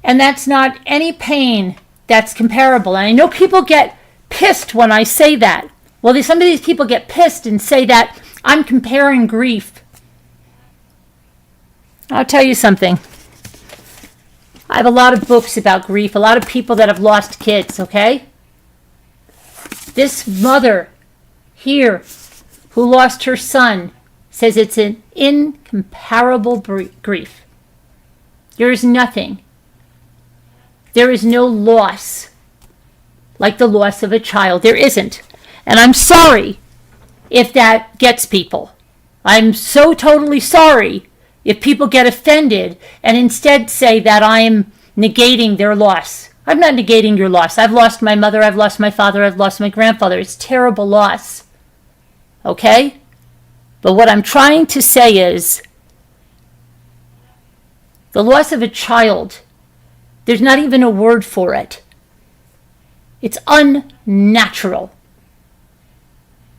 And that's not any pain that's comparable. And I know people get pissed when I say that. Well, some of these people get pissed and say that I'm comparing grief. I'll tell you something. I have a lot of books about grief, a lot of people that have lost kids, okay? This mother here who lost her son says it's an incomparable grief. There is nothing. There is no loss like the loss of a child. There isn't. And I'm sorry if that gets people. I'm so totally sorry if people get offended and instead say that I'm negating their loss. I'm not negating your loss. I've lost my mother, I've lost my father, I've lost my grandfather. It's terrible loss. Okay? But what I'm trying to say is the loss of a child, there's not even a word for it. It's unnatural.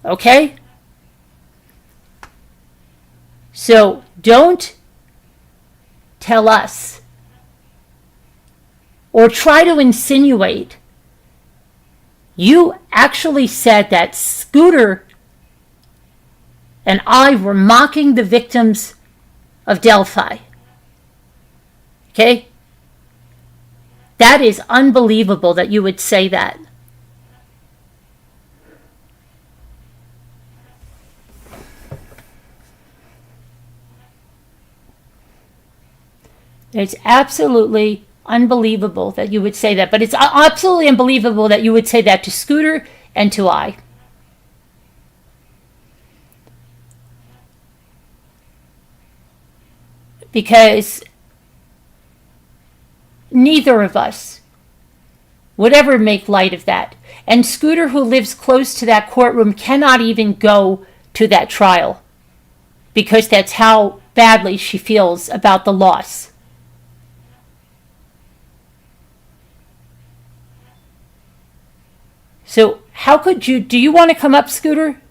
Okay? So don't tell us or try to insinuate. You actually said that Scooter and I were mocking the victims of Delphi. Okay? That is unbelievable that you would say that. It's absolutely unbelievable that you would say that. But it's absolutely unbelievable that you would say that to Scooter and to I. Because neither of us would ever make light of that. And Scooter, who lives close to that courtroom, cannot even go to that trial because that's how badly she feels about the loss. So how could you, do you want to come up, Scooter?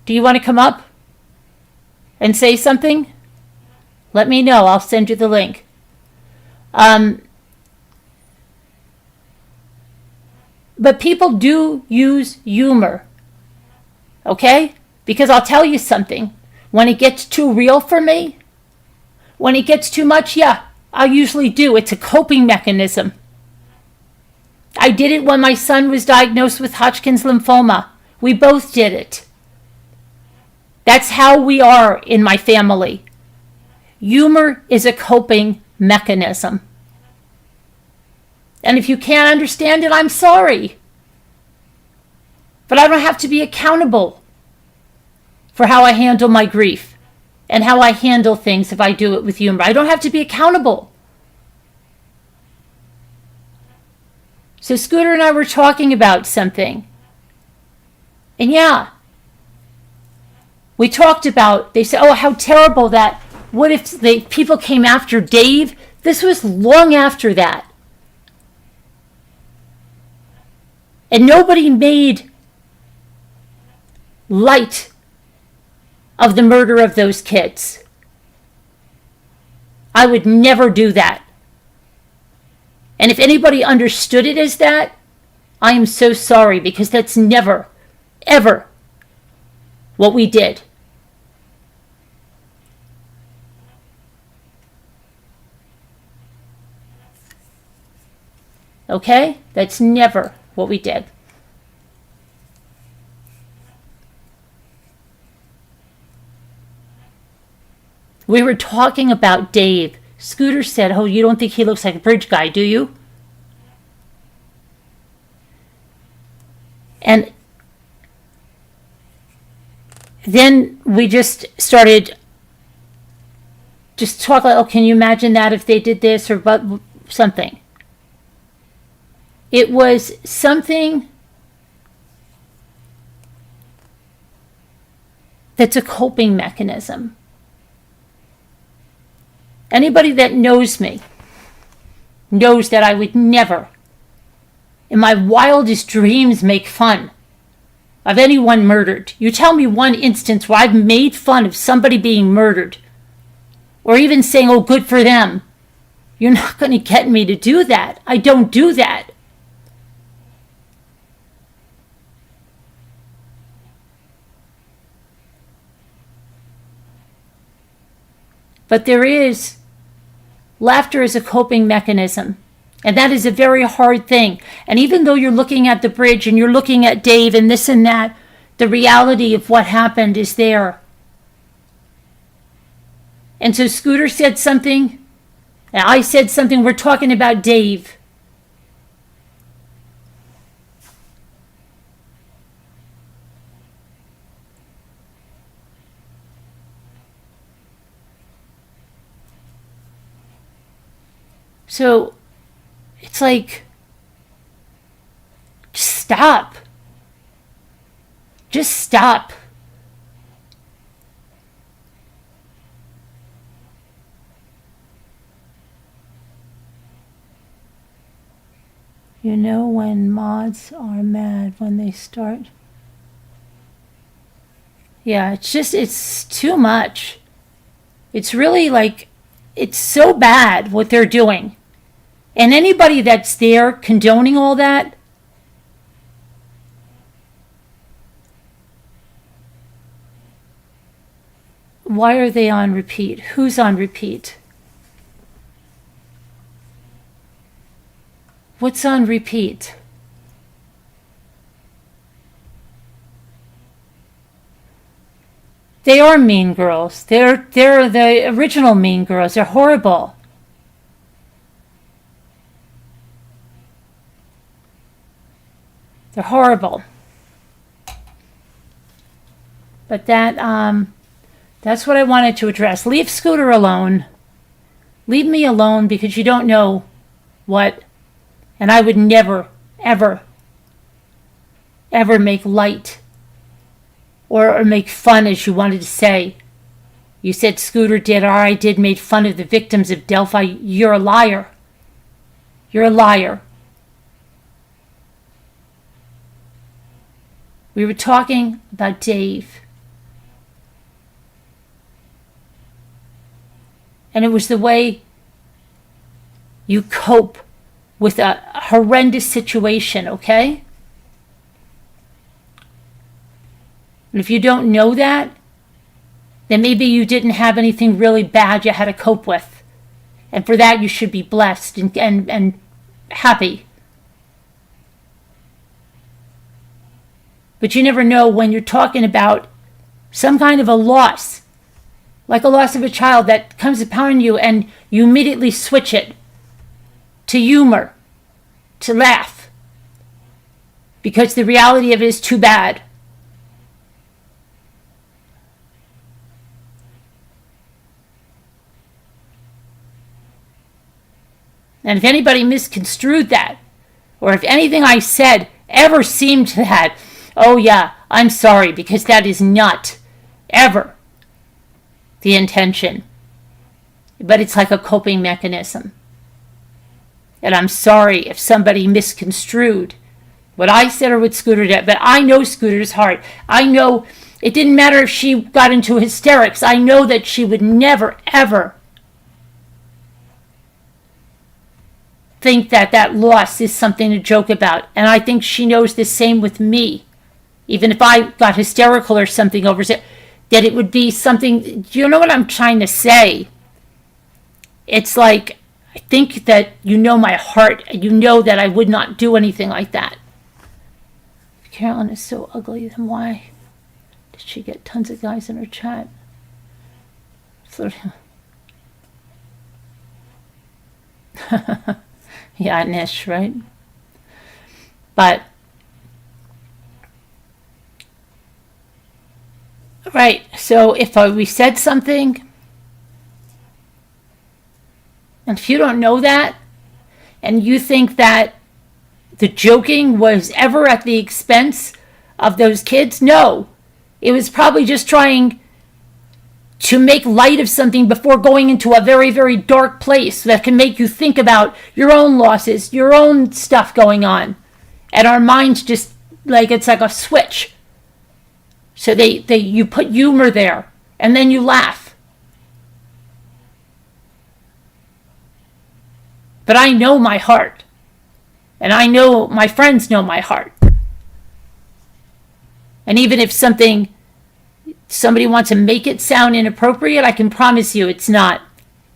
Do you want to come up and say something? Let me know. I'll send you the link. But people do use humor. Okay? Because I'll tell you something. When it gets too real for me, when it gets too much, yeah, I usually do. It's a coping mechanism. I did it when my son was diagnosed with Hodgkin's lymphoma. We both did it. That's how we are in my family. Humor is a coping mechanism. And if you can't understand it, I'm sorry. But I don't have to be accountable for how I handle my grief and how I handle things if I do it with humor. I don't have to be accountable. So Scooter and I were talking about something. And yeah, we talked about, they said, oh, how terrible that, what if the people came after Dave? This was long after that. And nobody made light of the murder of those kids. I would never do that. And if anybody understood it as that, I am so sorry, because that's never, ever what we did. Okay? That's never what we did. We were talking about Dave. Scooter said, oh, you don't think he looks like a bridge guy, do you? And then we just started just talk like, oh, can you imagine that if they did this or something? It was something that's a coping mechanism. Anybody that knows me knows that I would never, in my wildest dreams, make fun of anyone murdered. You tell me one instance where I've made fun of somebody being murdered, or even saying, oh, good for them. You're not going to get me to do that. I don't do that. But there is, laughter is a coping mechanism. And that is a very hard thing. And even though you're looking at the bridge and you're looking at Dave and this and that, the reality of what happened is there. And so Scooter said something, and I said something, we're talking about Dave. So it's like, just stop. Just stop. You know when mods are mad when they start. Yeah, it's too much. It's really like, it's so bad what they're doing. And anybody that's there condoning all that, why are they on repeat? Who's on repeat? What's on repeat? They are mean girls. They're the original mean girls. They're horrible. They're horrible. But that's what I wanted to address. Leave Scooter alone. Leave me alone, because you don't know what. And I would never, ever, ever make light or make fun, as you wanted to say. You said Scooter did, or I did, made fun of the victims of Delphi. You're a liar. You're a liar. We were talking about Dave. And it was the way you cope with a horrendous situation, okay? And if you don't know that, then maybe you didn't have anything really bad you had to cope with. And for that, you should be blessed and happy. But you never know when you're talking about some kind of a loss, like a loss of a child that comes upon you, and you immediately switch it to humor, to laugh, because the reality of it is too bad. And if anybody misconstrued that, or if anything I said ever seemed that, oh yeah, I'm sorry, because that is not ever the intention. But it's like a coping mechanism. And I'm sorry if somebody misconstrued what I said or what Scooter did. But I know Scooter's heart. I know it didn't matter if she got into hysterics. I know that she would never, ever think that that loss is something to joke about. And I think she knows the same with me. Even if I got hysterical or something over it, that it would be something. Do you know what I'm trying to say? It's like, I think that you know my heart, and you know that I would not do anything like that. If Carolyn is so ugly, then why did she get tons of guys in her chat? So, yeah, Nish, right? But, right, so if we said something, and if you don't know that, and you think that the joking was ever at the expense of those kids, no. It was probably just trying to make light of something before going into a very, very dark place that can make you think about your own losses, your own stuff going on. And our minds just, like, it's like a switch. So you put humor there, and then you laugh. But I know my heart. And I know my friends know my heart. And even if somebody wants to make it sound inappropriate, I can promise you it's not.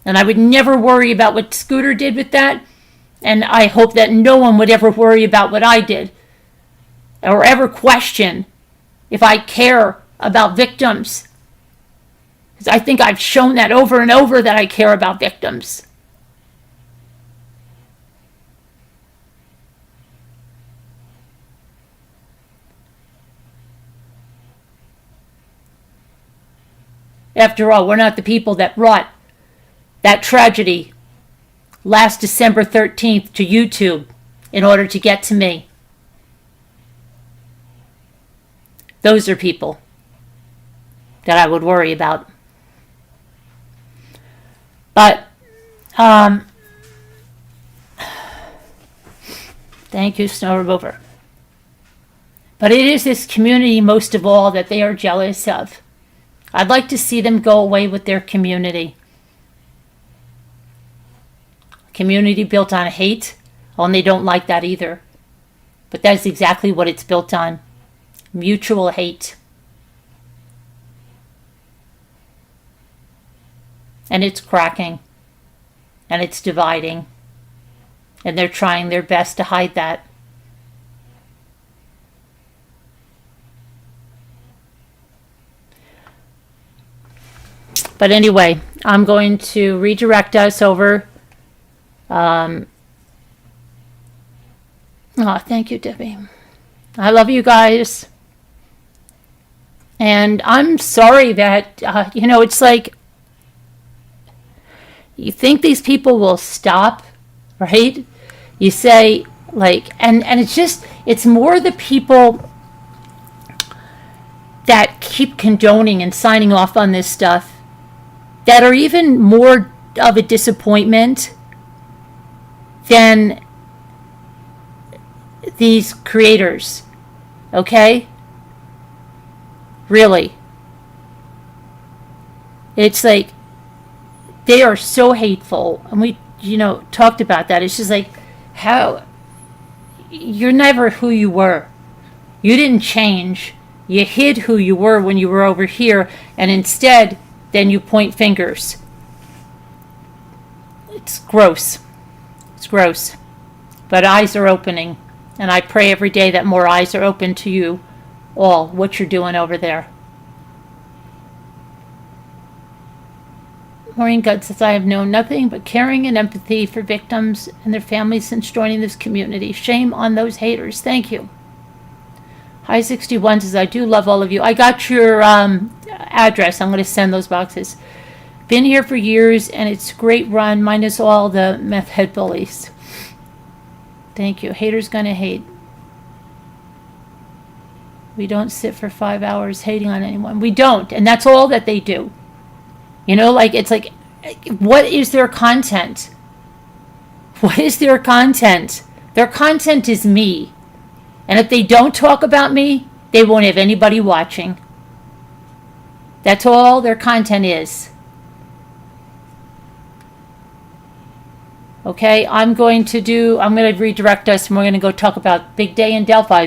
And I would never worry about what Scooter did with that. And I hope that no one would ever worry about what I did. Or ever question if I care about victims. Because I think I've shown that over and over that I care about victims. After all, we're not the people that brought that tragedy last December 13th to YouTube in order to get to me. Those are people that I would worry about. But, thank you, snow remover. But it is this community most of all that they are jealous of. I'd like to see them go away with their community. Community built on hate, and they don't like that either. But that's exactly what it's built on. Mutual hate. And it's cracking. And it's dividing. And they're trying their best to hide that. But anyway, I'm going to redirect us over. Oh, thank you, Debbie. I love you guys. And I'm sorry that, it's like, you think these people will stop, right? You say, like, and it's just, it's more the people that keep condoning and signing off on this stuff that are even more of a disappointment than these creators. Okay? Really. It's like, they are so hateful. And we, talked about that. It's just like, how, you're never who you were. You didn't change. You hid who you were when you were over here, and instead, then you point fingers. It's gross. It's gross. But eyes are opening, and I pray every day that more eyes are open to you all, what you're doing over there. Maureen Gutt says, I have known nothing but caring and empathy for victims and their families since joining this community. Shame on those haters. Thank you. High 61 says, I do love all of you. I got your address. I'm going to send those boxes. Been here for years, and it's a great run, minus all the meth head bullies. Thank you. Haters gonna hate. We don't sit for 5 hours hating on anyone. We don't, and that's all that they do. It's like, what is their content? What is their content? Their content is me. And if they don't talk about me, they won't have anybody watching. That's all their content is. Okay, I'm going to redirect us, and we're going to go talk about big day in Delphi.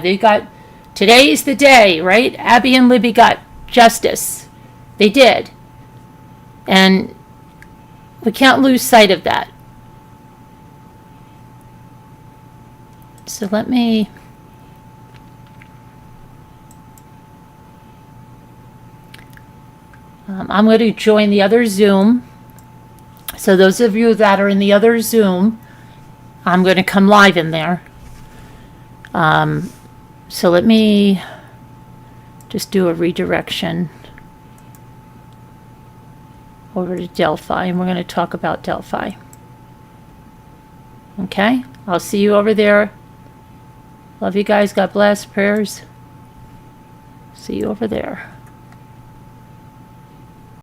Today's the day, right? Abby and Libby got justice. They did. And we can't lose sight of that. So let me... I'm going to join the other Zoom. So those of you that are in the other Zoom, I'm going to come live in there. So let me just do a redirection over to Delphi, and we're going to talk about Delphi. Okay? I'll see you over there. Love you guys. God bless. Prayers. See you over there.